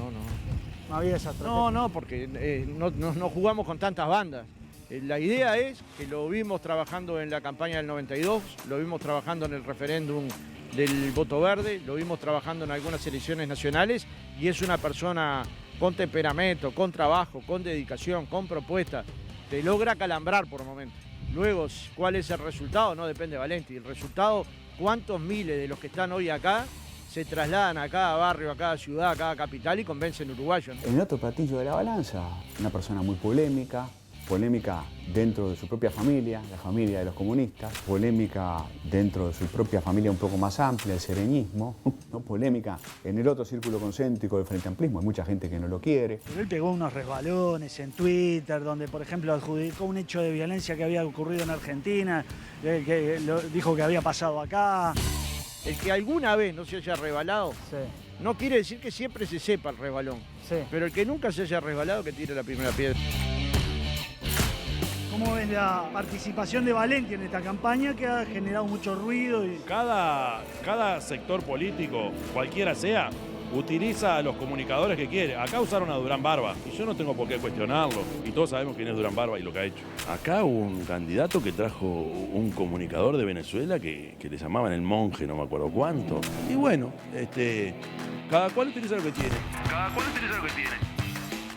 había esa estrategia. No, porque no jugamos con tantas bandas. La idea es que lo vimos trabajando en la campaña del 92, lo vimos trabajando en el referéndum del voto verde, lo vimos trabajando en algunas elecciones nacionales y es una persona con temperamento, con trabajo, con dedicación, con propuesta. Te logra calambrar por momentos. Luego, ¿cuál es el resultado? No depende de Valenti. El resultado, ¿cuántos miles de los que están hoy acá se trasladan a cada barrio, a cada ciudad, a cada capital y convencen uruguayos, ¿no? En el otro platillo de la balanza, una persona muy polémica, polémica dentro de su propia familia, la familia de los comunistas, polémica dentro de su propia familia un poco más amplia, el sereñismo, ¿no? Polémica en el otro círculo concéntrico del Frente Amplismo, hay mucha gente que no lo quiere. Pero él pegó unos resbalones en Twitter, donde por ejemplo adjudicó un hecho de violencia que había ocurrido en Argentina, dijo que había pasado acá. El que alguna vez no se haya resbalado, no quiere decir que siempre se sepa el resbalón. Pero el que nunca se haya resbalado, que tire la primera piedra. ¿Cómo ves la participación de Valenti en esta campaña que ha generado mucho ruido? Cada sector político, cualquiera sea, utiliza a los comunicadores que quiere. Acá usaron a Durán Barba y yo no tengo por qué cuestionarlo. Y todos sabemos quién es Durán Barba y lo que ha hecho. Acá hubo un candidato que trajo un comunicador de Venezuela que le llamaban el monje, no me acuerdo cuánto. Y bueno, cada cual utiliza lo que tiene.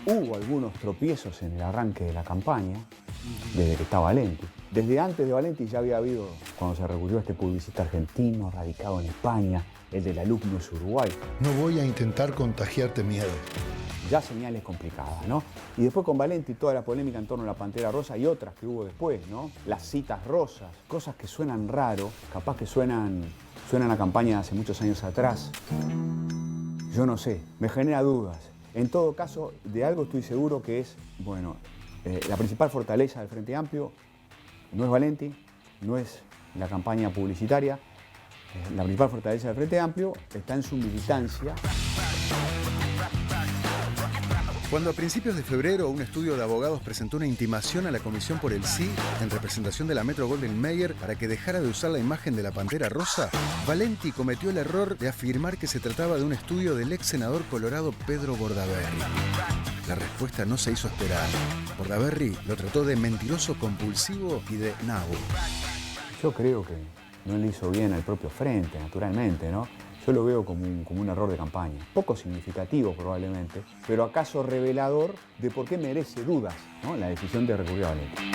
Hubo algunos tropiezos en el arranque de la campaña, desde que está Valenti. Desde antes de Valenti ya había habido, cuando se recurrió a este publicista argentino, radicado en España, el de la LUC no es Uruguay. No voy a intentar contagiarte miedo. Ya señales complicadas, ¿no? Y después con Valenti toda la polémica en torno a la Pantera Rosa y otras que hubo después, ¿no? Las citas rosas, cosas que suenan raro, capaz que suenan a campaña de hace muchos años atrás. Yo no sé, me genera dudas. En todo caso, de algo estoy seguro que es, bueno, la principal fortaleza del Frente Amplio no es Valenti, no es la campaña publicitaria. La principal fortaleza del Frente Amplio está en su militancia. Cuando a principios de febrero un estudio de abogados presentó una intimación a la Comisión por el Sí en representación de la Metro-Goldwyn-Mayer para que dejara de usar la imagen de la Pantera Rosa, Valenti cometió el error de afirmar que se trataba de un estudio del ex senador colorado Pedro Bordaberry. La respuesta no se hizo esperar. Bordaberry lo trató de mentiroso compulsivo y de nabo. Yo creo que no le hizo bien al propio Frente, naturalmente, ¿no? Yo lo veo como un error de campaña. Poco significativo probablemente, pero acaso revelador de por qué merece dudas, ¿no? La decisión de recurrir a Valenti.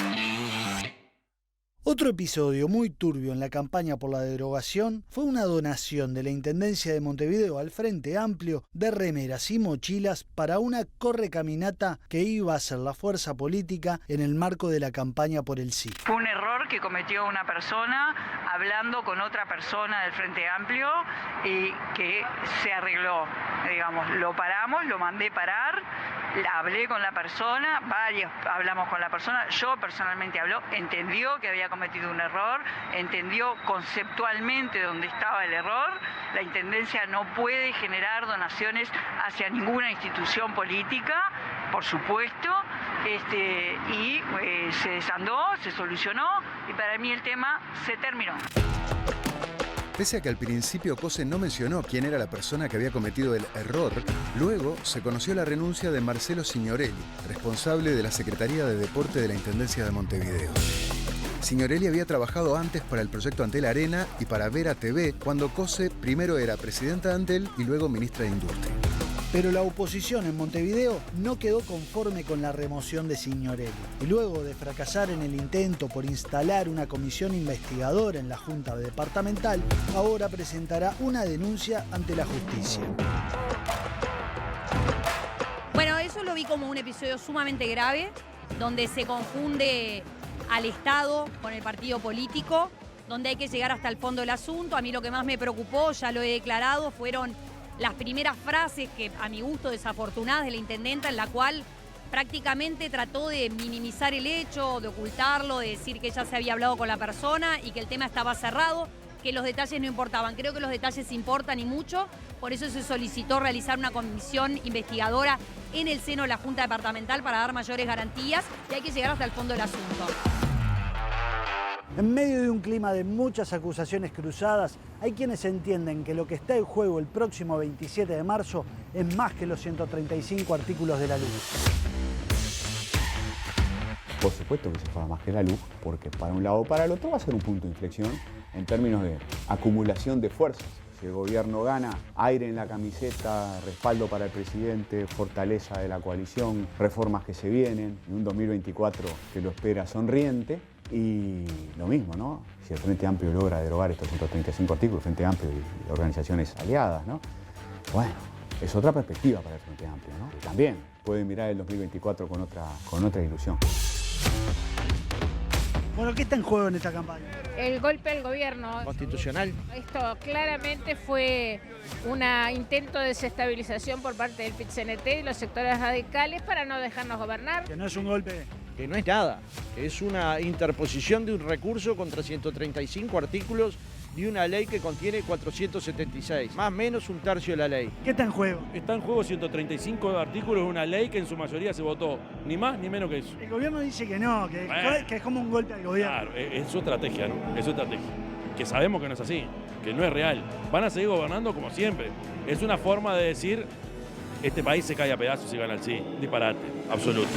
Otro episodio muy turbio en la campaña por la derogación fue una donación de la Intendencia de Montevideo al Frente Amplio de remeras y mochilas para una correcaminata que iba a ser la fuerza política en el marco de la campaña por el Sí. Fue un error que cometió una persona hablando con otra persona del Frente Amplio y que se arregló. Digamos, lo paramos, lo mandé parar, hablé con la persona, hablamos con la persona, yo personalmente entendió que había cometido un error, entendió conceptualmente dónde estaba el error. La Intendencia no puede generar donaciones hacia ninguna institución política, por supuesto, y se desandó, se solucionó y para mí el tema se terminó. Pese a que al principio Cose no mencionó quién era la persona que había cometido el error, luego se conoció la renuncia de Marcelo Signorelli, responsable de la Secretaría de Deporte de la Intendencia de Montevideo. Signorelli había trabajado antes para el proyecto Antel Arena y para Vera TV, cuando Cose primero era presidenta de Antel y luego ministra de Industria. Pero la oposición en Montevideo no quedó conforme con la remoción de Signorelli. Y luego de fracasar en el intento por instalar una comisión investigadora en la Junta Departamental, ahora presentará una denuncia ante la justicia. Bueno, eso lo vi como un episodio sumamente grave, donde se confunde al Estado con el partido político, donde hay que llegar hasta el fondo del asunto. A mí lo que más me preocupó, ya lo he declarado, fueron las primeras frases que a mi gusto desafortunadas de la intendenta, en la cual prácticamente trató de minimizar el hecho, de ocultarlo, de decir que ya se había hablado con la persona y que el tema estaba cerrado, que los detalles no importaban. Creo que los detalles importan y mucho, por eso se solicitó realizar una comisión investigadora en el seno de la Junta Departamental para dar mayores garantías y hay que llegar hasta el fondo del asunto. En medio de un clima de muchas acusaciones cruzadas, hay quienes entienden que lo que está en juego el próximo 27 de marzo es más que los 135 artículos de la LUC. Por supuesto que se juega más que la LUC, porque para un lado o para el otro va a ser un punto de inflexión en términos de acumulación de fuerzas. Si el gobierno gana, aire en la camiseta, respaldo para el presidente, fortaleza de la coalición, reformas que se vienen, y un 2024 que lo espera sonriente. Y lo mismo, ¿no? Si el Frente Amplio logra derogar estos 135 artículos, el Frente Amplio y organizaciones aliadas, ¿no? Bueno, es otra perspectiva para el Frente Amplio, ¿no? Y también puede mirar el 2024 con otra ilusión. Bueno, ¿qué está en juego en esta campaña? El golpe al gobierno constitucional. Esto claramente fue un intento de desestabilización por parte del PIT-CNT y los sectores radicales para no dejarnos gobernar. Que no es un golpe. Que no es nada, es una interposición de un recurso contra 135 artículos de una ley que contiene 476, más o menos un tercio de la ley. ¿Qué está en juego? Está en juego 135 artículos de una ley que en su mayoría se votó, ni más ni menos que eso. El gobierno dice que no, que es como un golpe al gobierno. Claro, es su estrategia, ¿no? Es su estrategia. Que sabemos que no es así, que no es real. Van a seguir gobernando como siempre. Es una forma de decir, este país se cae a pedazos y gana el sí. Disparate, absoluto.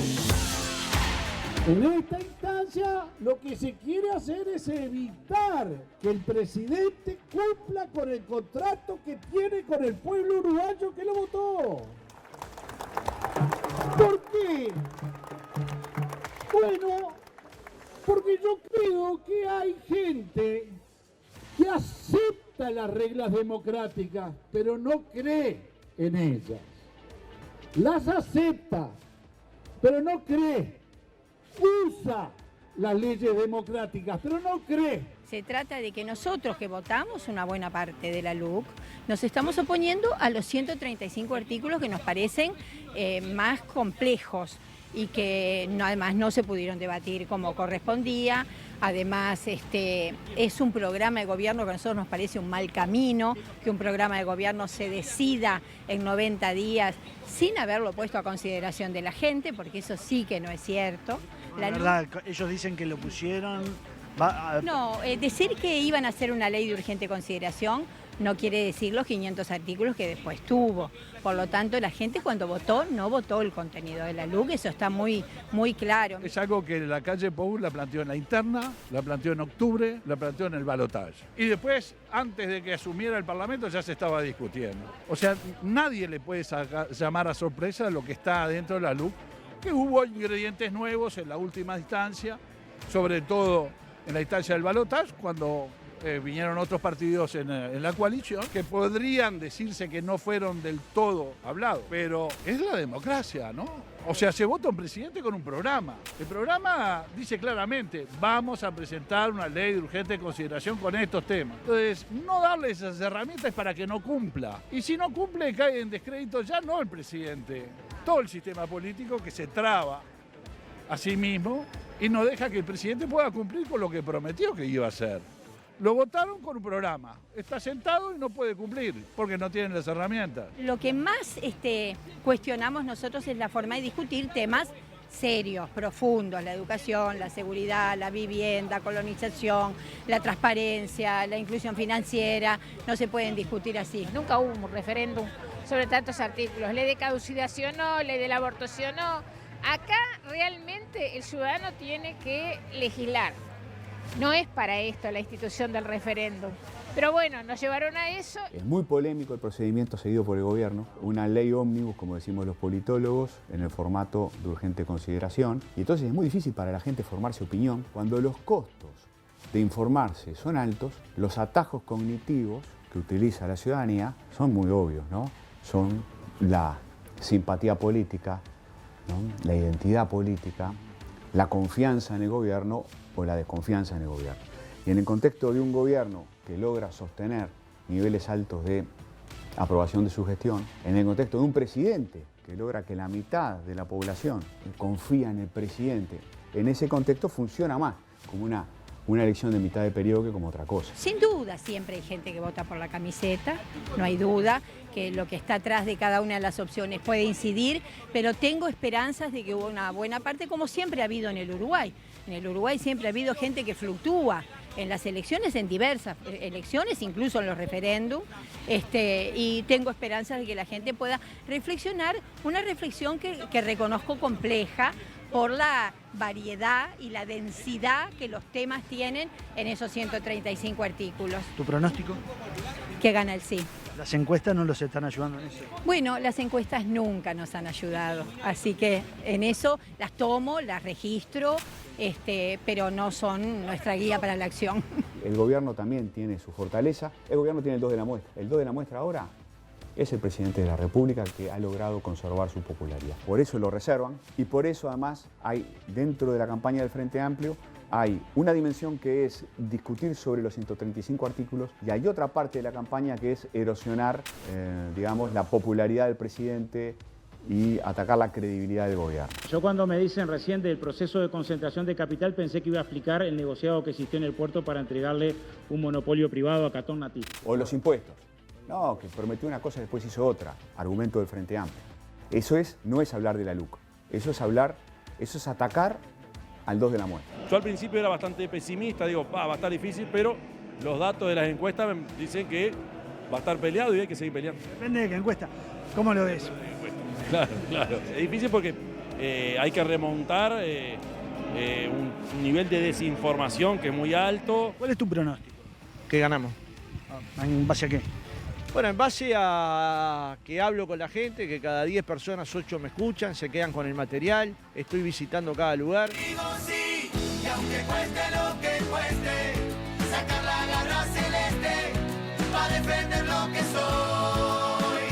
En esta instancia lo que se quiere hacer es evitar que el presidente cumpla con el contrato que tiene con el pueblo uruguayo que lo votó. ¿Por qué? Bueno, porque yo creo que hay gente que acepta las reglas democráticas, pero no cree en ellas. Las acepta, pero no cree. Usa las leyes democráticas, pero no cree. Se trata de que nosotros que votamos una buena parte de la LUC, nos estamos oponiendo a los 135 artículos que nos parecen más complejos y que además no se pudieron debatir como correspondía. Además, es un programa de gobierno que a nosotros nos parece un mal camino, que un programa de gobierno se decida en 90 días sin haberlo puesto a consideración de la gente, porque eso sí que no es cierto. La verdad, ellos dicen que lo pusieron... No, decir que iban a hacer una ley de urgente consideración no quiere decir los 500 artículos que después tuvo. Por lo tanto, la gente cuando votó, no votó el contenido de la LUC, eso está muy, muy claro. Es algo que la calle Pou la planteó en la interna, la planteó en octubre, la planteó en el balotaje. Y después, antes de que asumiera el Parlamento, ya se estaba discutiendo. O sea, nadie le puede llamar a sorpresa lo que está dentro de la LUC, que hubo ingredientes nuevos en la última instancia, sobre todo en la instancia del balotaje, cuando vinieron otros partidos en la coalición, que podrían decirse que no fueron del todo hablados. Pero es la democracia, ¿no? O sea, se vota un presidente con un programa. El programa dice claramente, vamos a presentar una ley de urgente consideración con estos temas. Entonces, no darle esas herramientas para que no cumpla. Y si no cumple, cae en descrédito ya no el presidente, todo el sistema político que se traba a sí mismo y no deja que el presidente pueda cumplir con lo que prometió que iba a hacer. Lo votaron con un programa, está sentado y no puede cumplir porque no tienen las herramientas. Lo que más cuestionamos nosotros es la forma de discutir temas serios, profundos, la educación, la seguridad, la vivienda, colonización, la transparencia, la inclusión financiera, no se pueden discutir así. Nunca hubo un referéndum sobre tantos artículos, ley de caducidad sí o no, ley del aborto sí o no. Acá realmente el ciudadano tiene que legislar. No es para esto la institución del referéndum. Pero bueno, nos llevaron a eso. Es muy polémico el procedimiento seguido por el gobierno. Una ley ómnibus, como decimos los politólogos, en el formato de urgente consideración. Y entonces es muy difícil para la gente formarse opinión. Cuando los costos de informarse son altos, los atajos cognitivos que utiliza la ciudadanía son muy obvios, ¿no? Son la simpatía política, ¿no? La identidad política, la confianza en el gobierno o la desconfianza en el gobierno. Y en el contexto de un gobierno que logra sostener niveles altos de aprobación de su gestión, en el contexto de un presidente que logra que la mitad de la población confía en el presidente, en ese contexto funciona más como una elección de mitad de periodo que como otra cosa. Sin duda siempre hay gente que vota por la camiseta, no hay duda que lo que está atrás de cada una de las opciones puede incidir, pero tengo esperanzas de que hubo una buena parte, como siempre ha habido en el Uruguay. En el Uruguay siempre ha habido gente que fluctúa en las elecciones, en diversas elecciones, incluso en los referéndums, y tengo esperanzas de que la gente pueda reflexionar, una reflexión que reconozco compleja por la variedad y la densidad que los temas tienen en esos 135 artículos. ¿Tu pronóstico? Que gana el sí. ¿Las encuestas no los están ayudando en eso? Bueno, las encuestas nunca nos han ayudado, así que en eso las tomo, las registro, pero no son nuestra guía para la acción. El gobierno también tiene su fortaleza. El gobierno tiene el 2 de la muestra. El 2 de la muestra ahora es el presidente de la República que ha logrado conservar su popularidad. Por eso lo reservan y por eso además hay dentro de la campaña del Frente Amplio hay una dimensión que es discutir sobre los 135 artículos y hay otra parte de la campaña que es erosionar, digamos, la popularidad del presidente y atacar la credibilidad del gobierno. Yo cuando me dicen recién del proceso de concentración de capital pensé que iba a explicar el negociado que existió en el puerto para entregarle un monopolio privado a Catón Natí. O los impuestos. No, que prometió una cosa y después hizo otra. Argumento del Frente Amplio. Eso no es hablar de la LUC. Eso es atacar al 2 de la muerte. Yo al principio era bastante pesimista, digo, va a estar difícil, pero los datos de las encuestas me dicen que va a estar peleado y hay que seguir peleando. Depende de qué encuesta. ¿Cómo lo ves? Claro. Es difícil porque hay que remontar un nivel de desinformación que es muy alto. ¿Cuál es tu pronóstico? Que ganamos. ¿En base a qué? Bueno, en base a que hablo con la gente, que cada 10 personas 8 me escuchan, se quedan con el material, estoy visitando cada lugar. Digo sí, y aunque cueste lo que cueste, sacar la garra celeste, para defender lo que soy.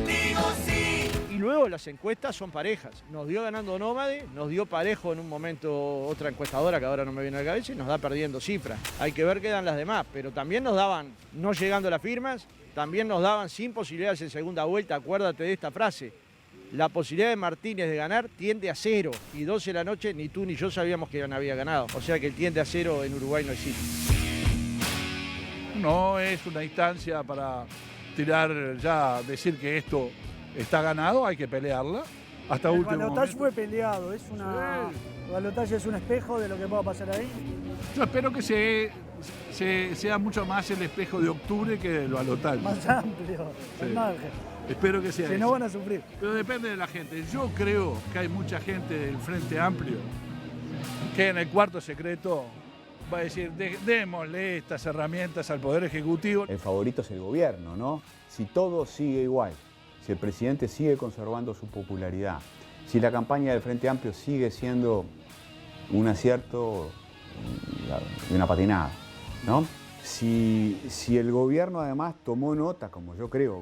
Digo sí. Y luego las encuestas son parejas. Nos dio ganando Nómade, nos dio parejo en un momento otra encuestadora que ahora no me viene a la cabeza y nos da perdiendo cifras. Hay que ver qué dan las demás, pero también nos daban, no llegando a las firmas, también nos daban sin posibilidades en segunda vuelta. Acuérdate de esta frase. La posibilidad de Martínez de ganar tiende a 0. Y 12 de la noche ni tú ni yo sabíamos que había ganado. O sea que el tiende a 0 en Uruguay no existe. No es una instancia para tirar ya, decir que esto está ganado, hay que pelearla hasta último momento. El balotaje fue peleado, el balotaje es un espejo de lo que pueda pasar ahí. Yo espero que sea mucho más el espejo de octubre que el balotaje. Más amplio, el margen. Espero que sea Si eso. no van a sufrir. Pero depende de la gente. Yo creo que hay mucha gente del Frente Amplio que en el cuarto secreto va a decir, démosle estas herramientas al Poder Ejecutivo. El favorito es el gobierno, ¿no? Si todo sigue igual, si el presidente sigue conservando su popularidad, si la campaña del Frente Amplio sigue siendo un acierto y una patinada, ¿no? Si el gobierno además tomó nota, como yo creo,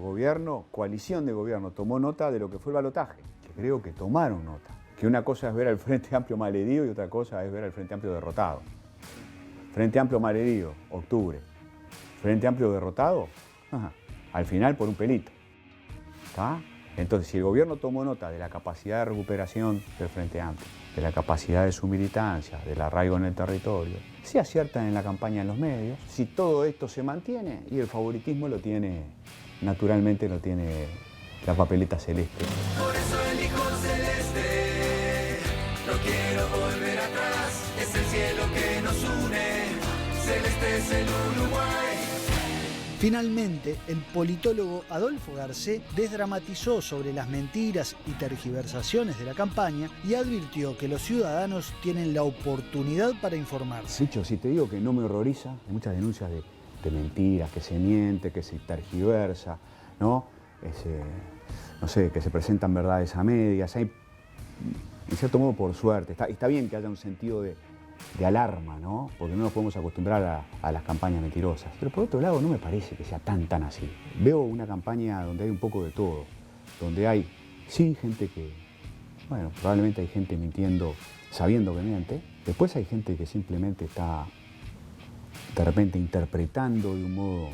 coalición de gobierno, tomó nota de lo que fue el balotaje, que creo que tomaron nota, que una cosa es ver al Frente Amplio malherido y otra cosa es ver al Frente Amplio derrotado. Frente Amplio malherido, octubre. Frente Amplio derrotado, al final por un pelito. ¿Está? Entonces, si el gobierno tomó nota de la capacidad de recuperación del Frente Amplio, de la capacidad de su militancia, del arraigo en el territorio, si aciertan en la campaña en los medios, si todo esto se mantiene, y el favoritismo naturalmente lo tiene la papeleta celeste. Por eso elijo celeste, no quiero volver atrás, es el cielo que nos une, celeste es el Uruguay. Finalmente, el politólogo Adolfo Garcé desdramatizó sobre las mentiras y tergiversaciones de la campaña y advirtió que los ciudadanos tienen la oportunidad para informarse. Dicho, si te digo que no me horroriza, hay muchas denuncias de mentiras, que se miente, que se tergiversa, ¿no? No sé, que se presentan verdades a medias. Hay, en cierto modo, por suerte, está bien que haya un sentido de alarma, ¿no? Porque no nos podemos acostumbrar a las campañas mentirosas. Pero por otro lado, no me parece que sea tan así. Veo una campaña donde hay un poco de todo, donde hay, sí, gente que, bueno, probablemente hay gente mintiendo sabiendo que miente. Después hay gente que simplemente está, de repente, interpretando de un modo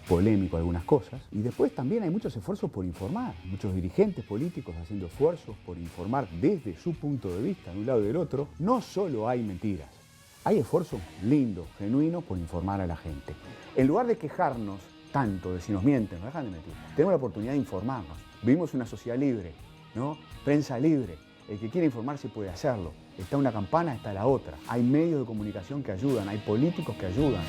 polémico algunas cosas. Y después también hay muchos esfuerzos por informar, muchos dirigentes políticos haciendo esfuerzos por informar desde su punto de vista, de un lado y del otro. No solo hay mentiras, hay esfuerzos lindos, genuinos por informar a la gente. En lugar de quejarnos tanto de si nos mienten, nos dejan de mentir, tenemos la oportunidad de informarnos. Vivimos una sociedad libre, ¿no? Prensa libre. El que quiere informarse puede hacerlo. Está una campana, está la otra. Hay medios de comunicación que ayudan, hay políticos que ayudan.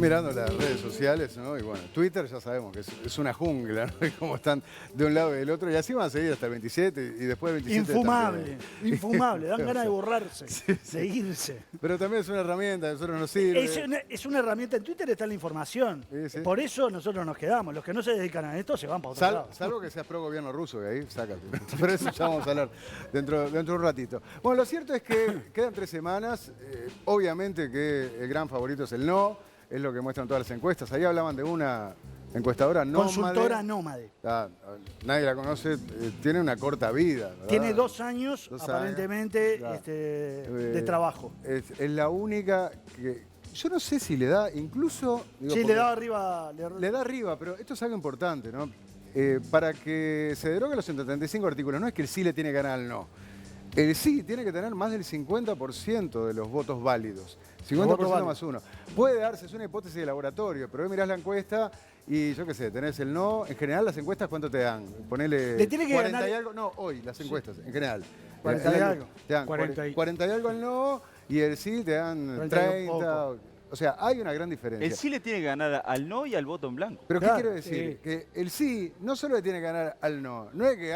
mirando las redes sociales, ¿no? Y bueno, Twitter ya sabemos que es una jungla, ¿no? Y como están de un lado y del otro. Y así van a seguir hasta el 27 y después del 27 Infumable, infumable. Dan ganas de Sí, borrarse, sí. de irse. Pero también es una herramienta, a nosotros nos sirve. Es una herramienta. En Twitter está la información. Por eso nosotros nos quedamos. Los que no se dedican a esto se van para otro lado. Salvo que seas pro gobierno ruso, que ahí sácate. Pero eso ya vamos a hablar dentro de un ratito. Bueno, lo cierto es que quedan 3 semanas. Obviamente que el gran favorito es el no. Es lo que muestran todas las encuestas. Ahí hablaban de una encuestadora nómade. Consultora nómade. Nadie la conoce. Tiene una corta vida, ¿verdad? Tiene 2 años, 2 años, aparentemente, claro. de trabajo. Es la única que... Yo no sé si le da, incluso... digo, Sí, porque le da arriba. le da arriba, pero esto es algo importante, ¿no? Para que se deroguen los 135 artículos, no es que el sí le tiene que ganar al no. El sí tiene que tener más del 50% de los votos válidos. 50% más 1. Puede darse, es una hipótesis de laboratorio, pero hoy mirás la encuesta y yo qué sé, tenés el no. En general las encuestas, ¿cuánto te dan? Ponele Le tiene que 40 ganar... y algo. No, hoy, las encuestas, en general. 40 y algo. Te dan 40 y algo al no y el sí te dan 30. O sea, hay una gran diferencia. El sí le tiene que ganar al no y al voto en blanco. Pero ¿qué quiero decir? Que el sí no solo le tiene que ganar al no. No es que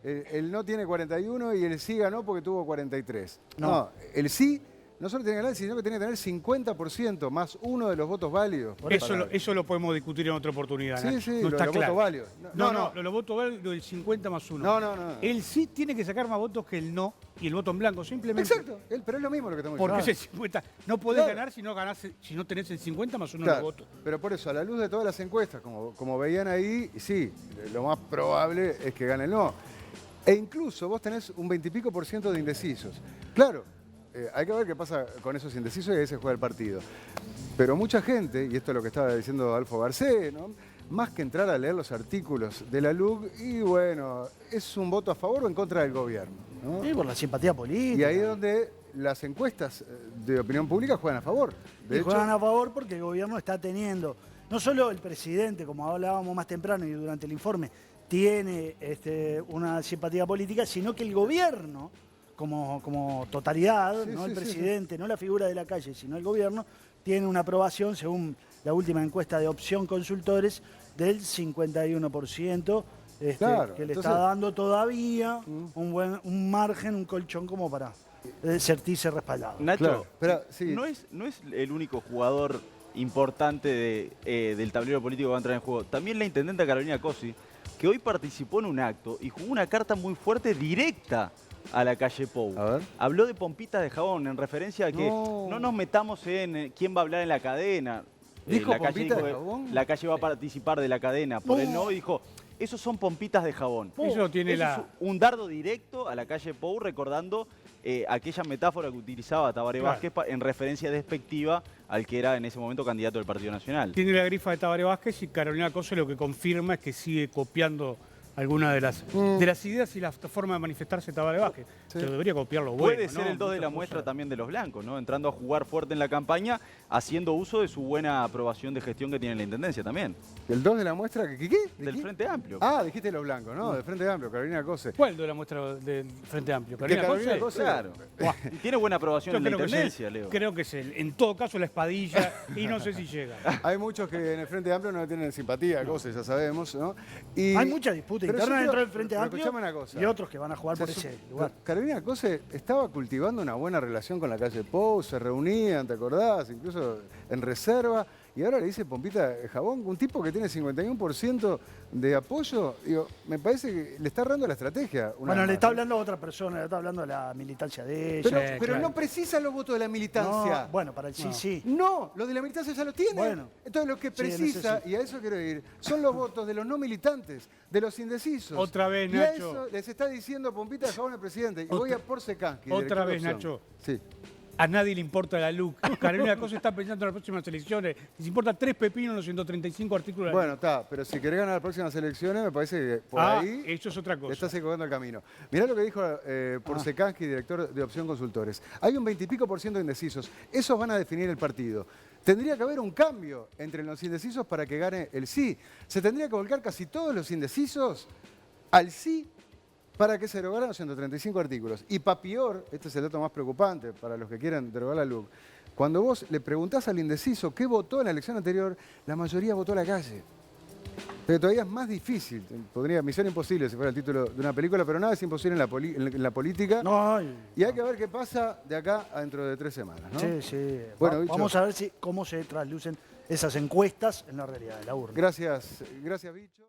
el no tiene 41 y el sí ganó porque tuvo 43. No, el sí no solo tiene que ganar, sino que tiene que tener 50% más 1 de los votos válidos. Eso lo podemos discutir en otra oportunidad. Sí, sí, no está los claro. votos válidos. No, los votos válidos del 50 más 1. No. El sí tiene que sacar más votos que el no y el voto en blanco, simplemente. Exacto, pero es lo mismo lo que estamos Porque diciendo. es el 50. No podés ganar si no tenés el 50 más 1 de los votos. Pero por eso, a la luz de todas las encuestas, como veían ahí, sí, lo más probable es que gane el no. E incluso vos tenés un 20 y pico % de indecisos. Claro, hay que ver qué pasa con esos indecisos y ahí se juega el partido. Pero mucha gente, y esto es lo que estaba diciendo Adolfo Garcés, ¿no? Más que entrar a leer los artículos de la LUC, y bueno, es un voto a favor o en contra del gobierno, ¿no? Sí, por la simpatía política. Y ahí es donde las encuestas de opinión pública juegan a favor. Juegan a favor porque el gobierno está teniendo, no solo el presidente, como hablábamos más temprano y durante el informe, tiene una simpatía política, sino que el gobierno, como totalidad, no el presidente, no la figura de la calle, sino el gobierno, tiene una aprobación, según la última encuesta de Opción Consultores, del 51%, que le está dando todavía un margen, un colchón como para sentirse respaldado. Nacho, no es el único jugador importante del tablero político que va a entrar en juego. También la intendenta Carolina Cossi, que hoy participó en un acto y jugó una carta muy fuerte directa a la calle Pou. Habló de pompitas de jabón en referencia a que no nos metamos en quién va a hablar en la cadena. ¿Dijo pompitas de jabón? La calle va a participar de la cadena por el no y dijo, esos son pompitas de jabón. Eso tiene es un dardo directo a la calle Pou recordando aquella metáfora que utilizaba Tabaré Vázquez en referencia despectiva al que era en ese momento candidato del Partido Nacional. Tiene la grifa de Tabaré Vázquez y Carolina Cose lo que confirma es que sigue copiando algunas de las ideas y la forma de manifestarse Tabaré Vázquez. Pero debería copiarlo bueno. Puede ser el 2 de la muestra también de los blancos, ¿no? Entrando a jugar fuerte en la campaña, haciendo uso de su buena aprobación de gestión que tiene la Intendencia también. ¿El 2 de la muestra? ¿Qué? Del Frente Amplio. Ah, dijiste los blancos, ¿no? Del Frente Amplio, Carolina Cose. ¿Cuál de la muestra del Frente Amplio? Carolina Cose. Claro. Y tiene buena aprobación en la Intendencia, Leo. Creo que es en todo caso la espadilla y no sé si llega. Hay muchos que en el Frente Amplio no tienen simpatía, Cose, ya sabemos, ¿no? Hay mucha disputa interna dentro del Frente Amplio una cosa. y otros que van a jugar por ese lugar. Carolina Cose estaba cultivando una buena relación con la calle Pou, se reunían, ¿te acordás? Incluso en reserva. Y ahora le dice pompita de jabón, un tipo que tiene 51% de apoyo, digo, me parece que le está errando la estrategia. Bueno, le está hablando a otra persona, le está hablando a la militancia de ella. Pero no precisa los votos de la militancia. No, bueno, para el sí, sí. No, los de la militancia ya lo tienen. Bueno. Entonces lo que precisa, y a eso quiero ir, son los votos de los no militantes, de los indecisos. Otra vez, y Nacho. a eso les está diciendo pompita de jabón al presidente. Y voy a Porsekansky. Otra vez, Nacho. Sí. A nadie le importa la LUC. Carolina Cose está pensando en las próximas elecciones. Les importa 3 pepinos en los 135 artículos de la Bueno, está, pero si querés ganar las próximas elecciones, me parece que por ahí eso es otra cosa. estás equivocando el camino. Mirá lo que dijo Porsekansky, director de Opción Consultores. Hay un 20 y pico % de indecisos. Esos van a definir el partido. Tendría que haber un cambio entre los indecisos para que gane el sí. Se tendría que volcar casi todos los indecisos al sí para que se derogaran los 135 artículos. Y para peor, este es el dato más preocupante para los que quieran derogar la LUC, Cuando vos le preguntás al indeciso qué votó en la elección anterior, la mayoría votó a la calle. Pero todavía es más difícil. Podría, Misión Imposible si fuera el título de una película, pero nada es imposible en la política. No, y hay que ver qué pasa de acá a dentro de 3 semanas, ¿no? Sí, sí. Bueno, vamos a ver cómo se traslucen esas encuestas en la realidad de la urna. Gracias, Bicho.